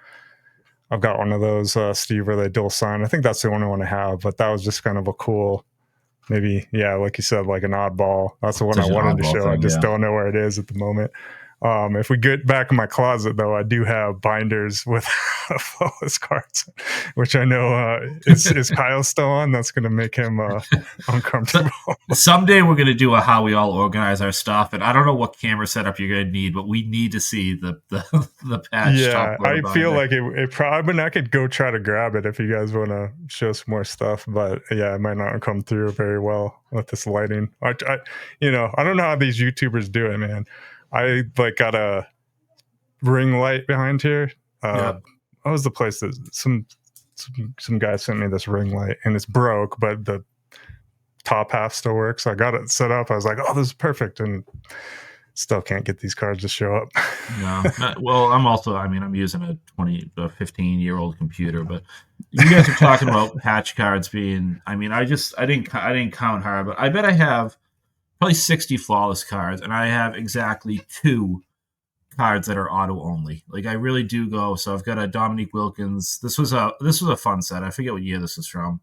I've got one of those, Steve, where they dual sign. I think that's the only one I have, but that was just kind of a cool, maybe, yeah, like you said, like an oddball. That's the one I wanted to show. I just don't know where it is at the moment. If we get back in my closet, though, I do have binders with Flawless cards, which I know is Kyle still on. That's going to make him uncomfortable. Someday we're going to do a how we all organize our stuff, and I don't know what camera setup you're going to need, but we need to see the patch. Yeah, I feel like it probably. I mean, I could go try to grab it if you guys want to show some more stuff, but yeah, it might not come through very well with this lighting. I don't know how these YouTubers do it, man. I like got a ring light behind here. What was the place that some guy sent me this ring light, and it's broke, but the top half still works. So I got it set up. I was like, oh, this is perfect, and still can't get these cards to show up. No, well, I'm using a 15-year-old computer, but you guys are talking about patch cards being. I mean, I didn't count hard, but I bet I have probably 60 Flawless cards, and I have exactly 2 cards that are auto only. Like I really do go. So I've got a Dominique Wilkins. This was a fun set. I forget what year this was from.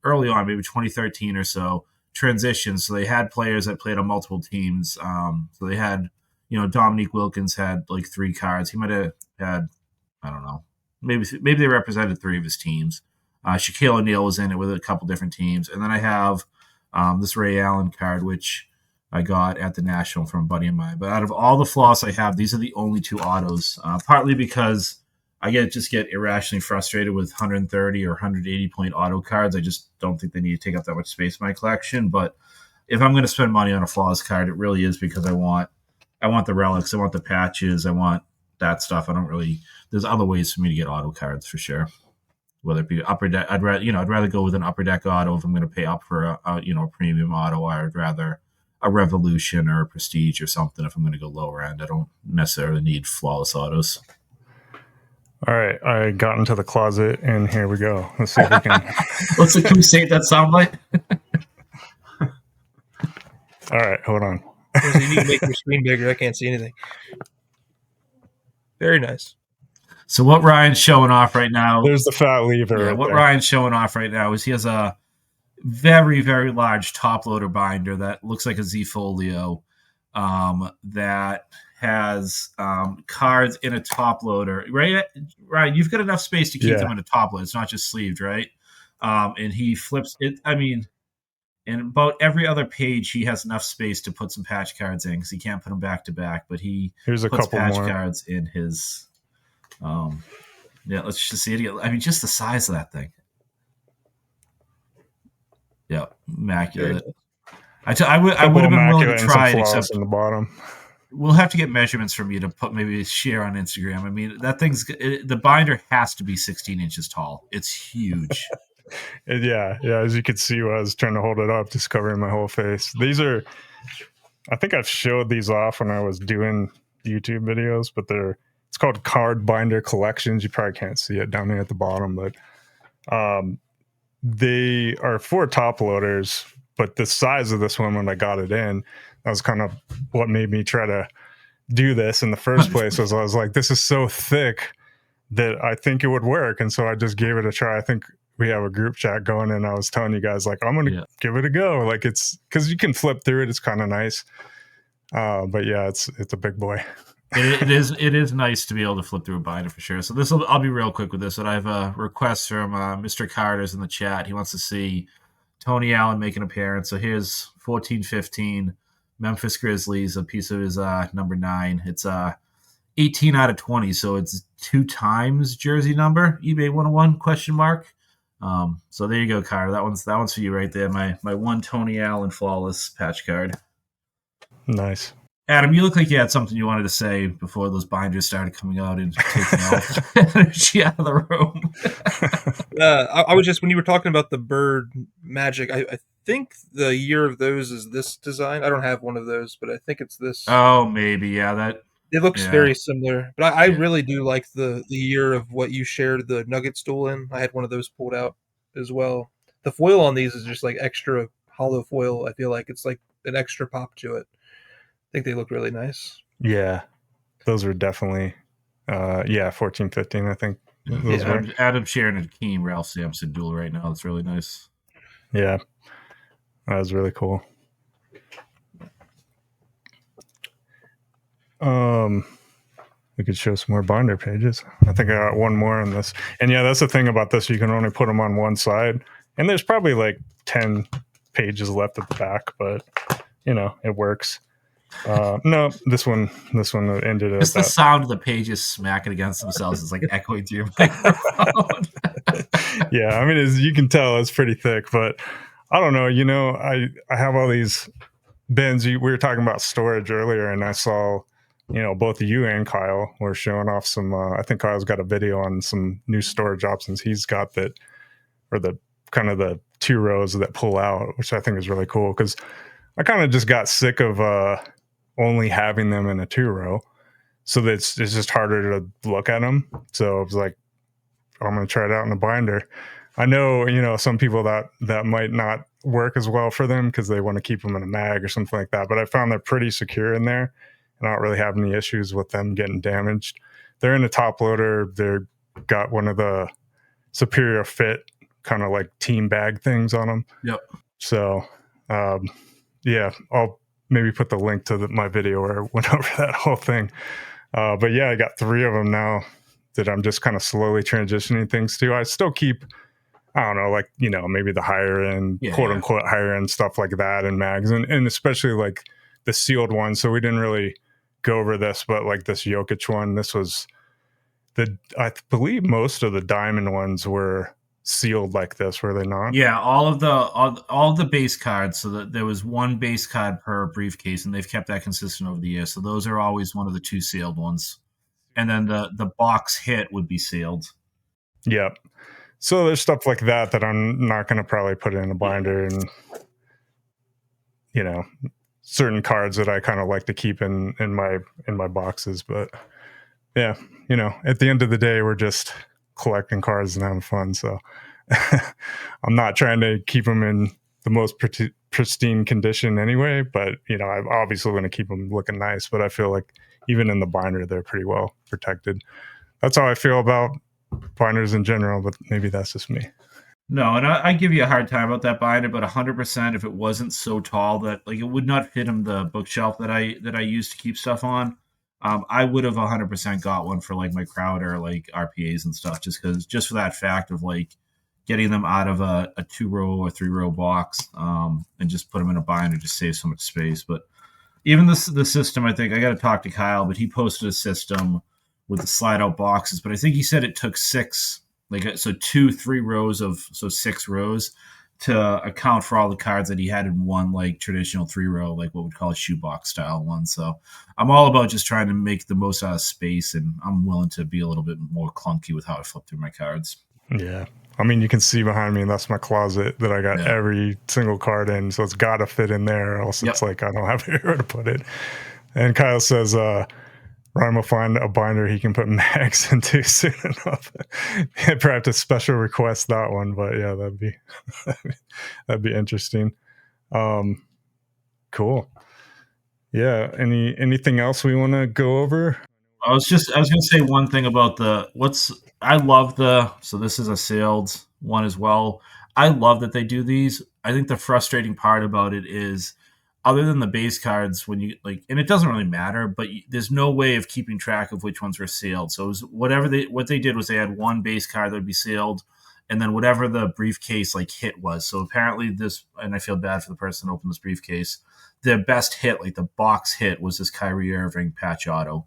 Early on, maybe 2013 or so. Transition. So they had players that played on multiple teams. So they had, Dominique Wilkins had like 3 cards. He might have had, I don't know, maybe they represented 3 of his teams. Shaquille O'Neal was in it with a couple different teams, and then I have this Ray Allen card, which I got at the National from a buddy of mine. But out of all the Flawless I have, these are the only 2 autos, partly because I just get irrationally frustrated with 130 or 180 point auto cards. I just don't think they need to take up that much space in my collection. But if I'm going to spend money on a Flawless card, it really is because I want the relics, I want the patches, I want that stuff. There's other ways for me to get auto cards for sure. Whether it be upper deck, I'd rather go with an upper deck auto if I'm going to pay up for a premium auto, or I'd rather a Revolution or a Prestige or something if I'm going to go lower end. I don't necessarily need Flawless autos. All right, I got into the closet, and here we go. Let's see if we can. Can we say that sound like? All right, hold on. You need to make your screen bigger. I can't see anything. Very nice. So what Ryan's showing off right now... There's the fat lever. Yeah, what Ryan's showing off right now is he has a very, very large top loader binder that looks like a Z-Folio that has cards in a top loader. Right, Ryan, you've got enough space to keep them in a top loader. It's not just sleeved, right? And he flips it. I mean, in about every other page, he has enough space to put some patch cards in because he can't put them back to back. But here's a puts couple patch more cards in his... let's just see it again. I mean, just the size of that thing. Yeah, immaculate. I would have been willing to try it, except in the bottom. We'll have to get measurements from you to maybe share on Instagram. I mean, that the binder has to be 16 inches tall. It's huge. Yeah. As you can see, I was trying to hold it up, just covering my whole face. These are, I think I've showed these off when I was doing YouTube videos, but it's called Card Binder Collections. You probably can't see it down there at the bottom, but they are 4 top loaders. But the size of this one, when I got it in, that was kind of what made me try to do this in the first place. Was I was like, this is so thick that I think it would work, and so I just gave it a try. I think we have a group chat going, and I was telling you guys like, I'm gonna give it a go. Like it's because you can flip through it. It's kind of nice. But yeah, it's a big boy. It is nice to be able to flip through a binder for sure. So I'll be real quick with this. But I have a request from Mr. Carter's in the chat. He wants to see Tony Allen make an appearance. So here's 14-15 Memphis Grizzlies, a piece of his number 9. It's 18 out of 20, so it's 2 times jersey number. eBay 101 ? So there you go, Carter. That one's for you right there. My one Tony Allen Flawless patch card. Nice. Adam, you look like you had something you wanted to say before those binders started coming out and taking all energy out of the room. I was just, when you were talking about the bird magic, I think the year of those is this design. I don't have one of those, but I think it's this. Oh, maybe. Yeah, it looks very similar. But I really do like the year of what you shared the Nugget stool in. I had one of those pulled out as well. The foil on these is just like extra hollow foil. I feel like it's like an extra pop to it. I think they look really nice. Yeah, those were definitely 14, 15, I think those Yeah. were. Adam Sharon and Keem Ralph Sampson duel right now. It's really nice. Yeah, that was really cool. We could show some more binder pages. I think I got one more on this. And yeah, that's the thing about this. You can only put them on one side. And there's probably like 10 pages left at the back, but it works. No, this one ended at Just the that. sound of the pages smacking against themselves is like echoing through your microphone. Yeah, I mean, as you can tell, it's pretty thick, but I don't know. I have all these bins. We were talking about storage earlier, and I saw, both you and Kyle were showing off some. I think Kyle's got a video on some new storage options he's got that, or the kind of the 2 rows that pull out, which I think is really cool because I kind of just got sick of only having them in a 2 row, so that it's just harder to look at them. So I was like, I'm going to try it out in a binder. I know, some people that might not work as well for them because they want to keep them in a mag or something like that. But I found they're pretty secure in there, and I don't really have any issues with them getting damaged. They're in a top loader. They're got one of the Superior Fit kind of like team bag things on them. Yep. So, yeah, I'll maybe put the link to my video where I went over that whole thing. But yeah, I got 3 of them now that I'm just kind of slowly transitioning things to. I still keep, I don't know, like, maybe the higher end, quote unquote, higher end stuff like that and mags, and especially like the sealed ones. So we didn't really go over this, but like this Jokic one, this was I believe most of the diamond ones were sealed like this, were they not? Yeah, all of the base cards. So that there was 1 base card per briefcase, and they've kept that consistent over the years. So those are always one of the 2 sealed ones. And then the box hit would be sealed. Yep. So there's stuff like that I'm not going to probably put in a binder, and certain cards that I kind of like to keep in my boxes. But yeah, at the end of the day, we're just collecting cards and having fun. So I'm not trying to keep them in the most pristine condition anyway. But I'm obviously going to keep them looking nice. But I feel like even in the binder, they're pretty well protected. That's how I feel about binders in general, but maybe that's just me. No, and I give you a hard time about that binder, but 100% if it wasn't so tall that like it would not fit in the bookshelf that I use to keep stuff on, I would have 100% got one for like my Crowder like RPAs and stuff, just for that fact of like getting them out of a 2-row or 3-row box, and just put them in a binder to save so much space. But even the system, I think I got to talk to Kyle, but he posted a system with the slide out boxes, but I think he said it took 6, like, so 2 3 rows so 6 rows to account for all the cards that he had in one like traditional 3-row, like what we'd call a shoebox style one. So I'm all about just trying to make the most out of space, and I'm willing to be a little bit more clunky with how I flip through my cards. Yeah. I mean, you can see behind me, that's my closet that I got every single card in. So it's got to fit in there, or else it's like I don't have anywhere to put it. And Kyle says, Ryan will find a binder he can put mags into soon enough. I'd probably have to special request that one, but yeah, that'd be interesting. Cool. Yeah. Anything else we want to go over? I was going to say one thing about so this is a sealed one as well. I love that they do these. I think the frustrating part about it is, other than the base cards, when you like, and it doesn't really matter, but there's no way of keeping track of which ones were sealed. So it was what they did was they had 1 base card that would be sealed, and then whatever the briefcase like hit was. So apparently this, and I feel bad for the person who opened this briefcase, their best hit, like the box hit, was this Kyrie Irving patch auto.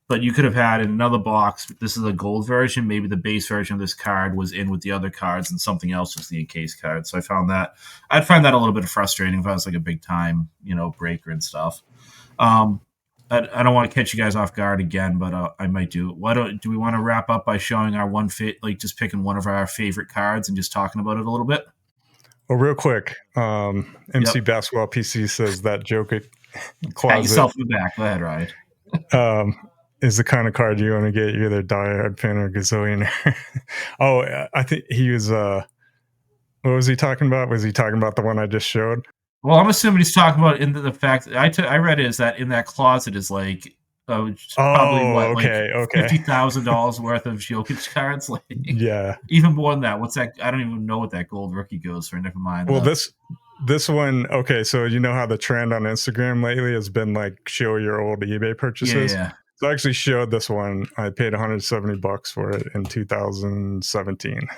But you could have had in another box, this is a gold version, maybe the base version of this card was in with the other cards and something else was the encased card. So I'd find that a little bit frustrating if I was like a big time, breaker and stuff. I don't want to catch you guys off guard again, but I might do. Do we want to wrap up by showing our just picking one of our favorite cards and just talking about it a little bit? Well, real quick, MC Basketball PC says that Jokic closet. Pat yourself in the back. Go ahead, Ryan. Is the kind of card you want to get. You're either diehard fan or gazillionaire. Oh, I think he was. What was he talking about? Was he talking about the one I just showed? Well, I'm assuming he's talking about in the fact that I read it is that in that closet is like probably Oh, what, like okay. $50,000 worth of Jokic cards, like Yeah. even more than that. What's that? I don't even know what that gold rookie goes for. Never mind. Well, this one, okay, so you know how the trend on Instagram lately has been like show your old eBay purchases? Yeah. So I actually showed this one. I paid $170 for it in 2017.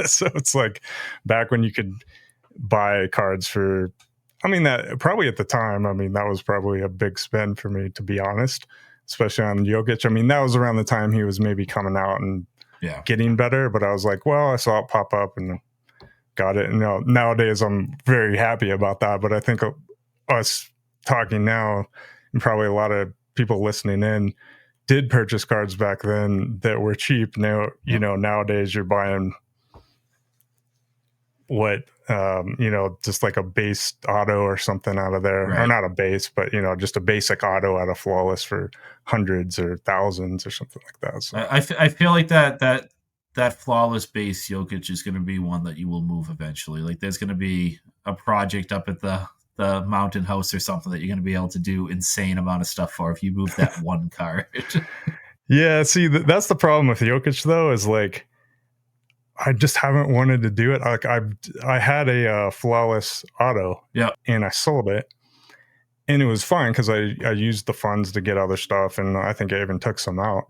So it's like back when you could buy cards for, I mean, that probably at the time, I mean, that was probably a big spend for me, to be honest, especially on Jokic. I mean, that was around the time he was maybe coming out and Yeah. getting better, but I was like, well, I saw it pop up and got it. And nowadays I'm very happy about that. But I think us talking now, and probably a lot of people listening in, did purchase cards back then that were cheap. Now, nowadays you're buying what, just like a base auto or something out of there, Right. or not a base, but just a basic auto out of Flawless for hundreds or thousands or something like that. So I feel like that flawless base Jokic is going to be one that you will move eventually. Like there's going to be a project up at the mountain house or something that you're going to be able to do insane amount of stuff for if you move that one card. yeah, see, that's the problem with Jokic though, is like I just haven't wanted to do it. Like I had a Flawless auto, yeah, and I sold it, and it was fine because I used the funds to get other stuff, and I think I even took some out.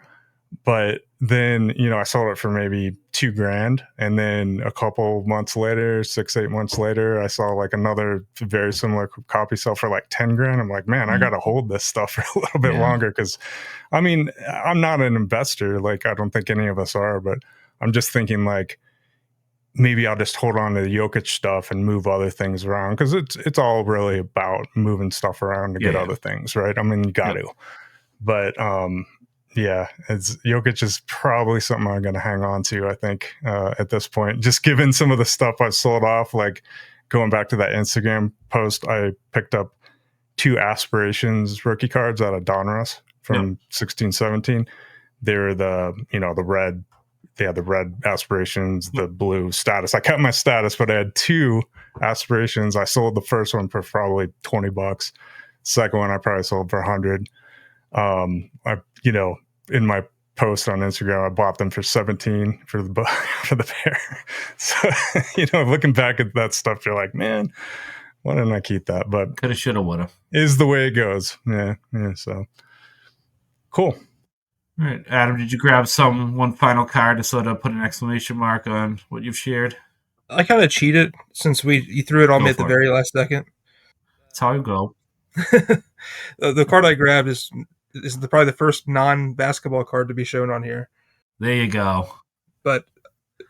But then I sold it for maybe $2,000, and then a couple months later, 6-8 months later, I saw like another very similar copy sell for like $10,000. I'm like, man, I got to hold this stuff for a little bit longer, because I mean, I'm not an investor. Like I don't think any of us are, but I'm just thinking like maybe I'll just hold on to the Jokic stuff and move other things around, because it's all really about moving stuff around to get other things, right? I mean, you got to. But yeah, Jokic is probably something I'm going to hang on to, I think, at this point. Just given some of the stuff I've sold off, like going back to that Instagram post, I picked up 2 Aspirations rookie cards out of Donruss from 16-17. They're the red. They had the red Aspirations, the blue Status. I kept my Status, but I had 2 Aspirations. I sold the first one for probably $20. Second one I probably sold for $100. In my post on Instagram, I bought them for $17 for the pair. So looking back at that stuff, you're like, man, why didn't I keep that? But coulda, shoulda, woulda. Is the way it goes. Yeah. So cool. All right, Adam, did you grab one final card to sort of put an exclamation mark on what you've shared? I kind of cheated since you threw it on me at the very last second. That's how I go. The card I grabbed is probably the first non-basketball card to be shown on here. There you go. But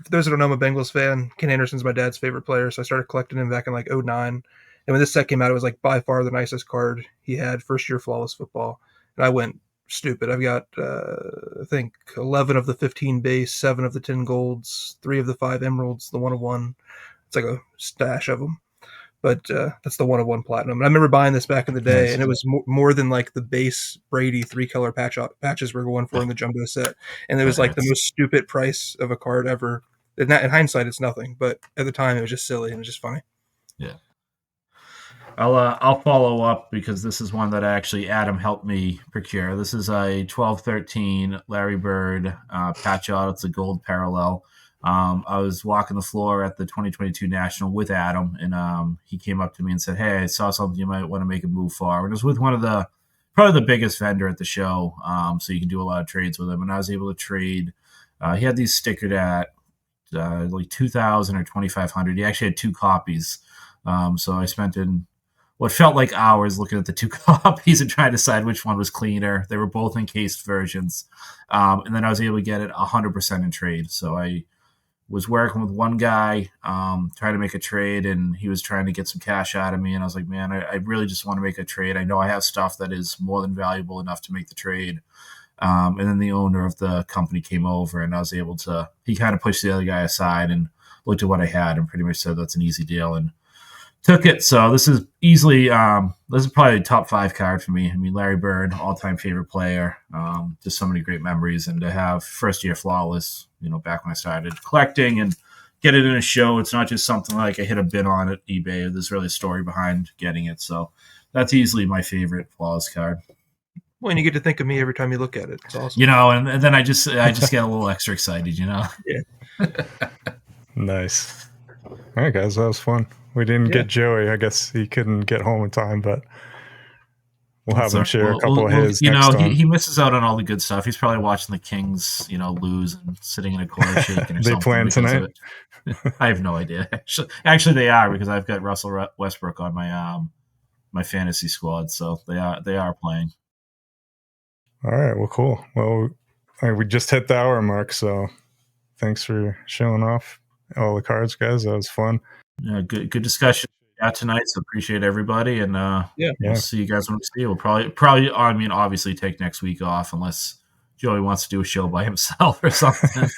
for those that don't know, I'm a Bengals fan. Ken Anderson's my dad's favorite player, so I started collecting him back in like 2009. And when this set came out, it was like by far the nicest card he had, first year Flawless football. And I went stupid. I've got, I think, 11 of the 15 base, 7 of the 10 golds, 3 of the 5 emeralds, the 1 of 1. It's like a stash of them. But that's the 1 of 1 platinum. And I remember buying this back in the day, and it was more than like the base Brady 3-color patches were going for in the jumbo set. And it was like the most stupid price of a card ever. In hindsight, it's nothing, but at the time, it was just silly and it was just funny. Yeah. I'll follow up, because this is one that Adam helped me procure. This is a 12-13 Larry Bird patch out. It's a gold parallel. I was walking the floor at the 2022 National with Adam, and he came up to me and said, "Hey, I saw something you might want to make a move for." And it was with probably the biggest vendor at the show, so you can do a lot of trades with him. And I was able to trade. He had these stickered at like 2,000 or 2,500. He actually had 2 copies, so I spent in what felt like hours looking at the 2 copies and trying to decide which one was cleaner. They were both encased versions. And then I was able to get it 100% in trade. So I was working with one guy, trying to make a trade, and he was trying to get some cash out of me. And I was like, man, I really just want to make a trade. I know I have stuff that is more than valuable enough to make the trade. And then the owner of the company came over, and I was able to, he kind of pushed the other guy aside and looked at what I had and pretty much said that's an easy deal, and took it. So this is easily, this is probably a top 5 card for me. I mean, Larry Bird, all-time favorite player, just so many great memories. And to have first year Flawless, back when I started collecting, and get it in a show. It's not just something like I hit a bid on at eBay. There's really a story behind getting it. So that's easily my favorite Flawless card. Well, and you get to think of me every time you look at it. It's awesome. You know, and then I just get a little extra excited, you know? Yeah. Nice. All right, guys, that was fun. We didn't get Joey. I guess he couldn't get home in time, but we'll have him share a couple of his next time. He misses out on all the good stuff. He's probably watching the Kings, lose and sitting in a corner shaking or They something. playing tonight? I have no idea. Actually, they are, because I've got Russell Westbrook on my my fantasy squad, so they are playing. All right, well, cool. Well, we just hit the hour mark, so thanks for showing off all the cards, guys. That was fun. Yeah, good discussion tonight. So appreciate everybody, and we'll see you guys when we see you. We'll probably. I mean, obviously, take next week off unless Joey wants to do a show by himself or something.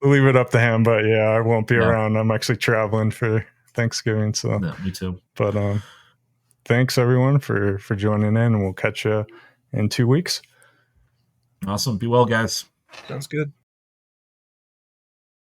We'll leave it up to him, but I won't be around. I'm actually traveling for Thanksgiving, so me too. But thanks everyone for joining in, and we'll catch you in 2 weeks. Awesome. Be well, guys. Sounds good.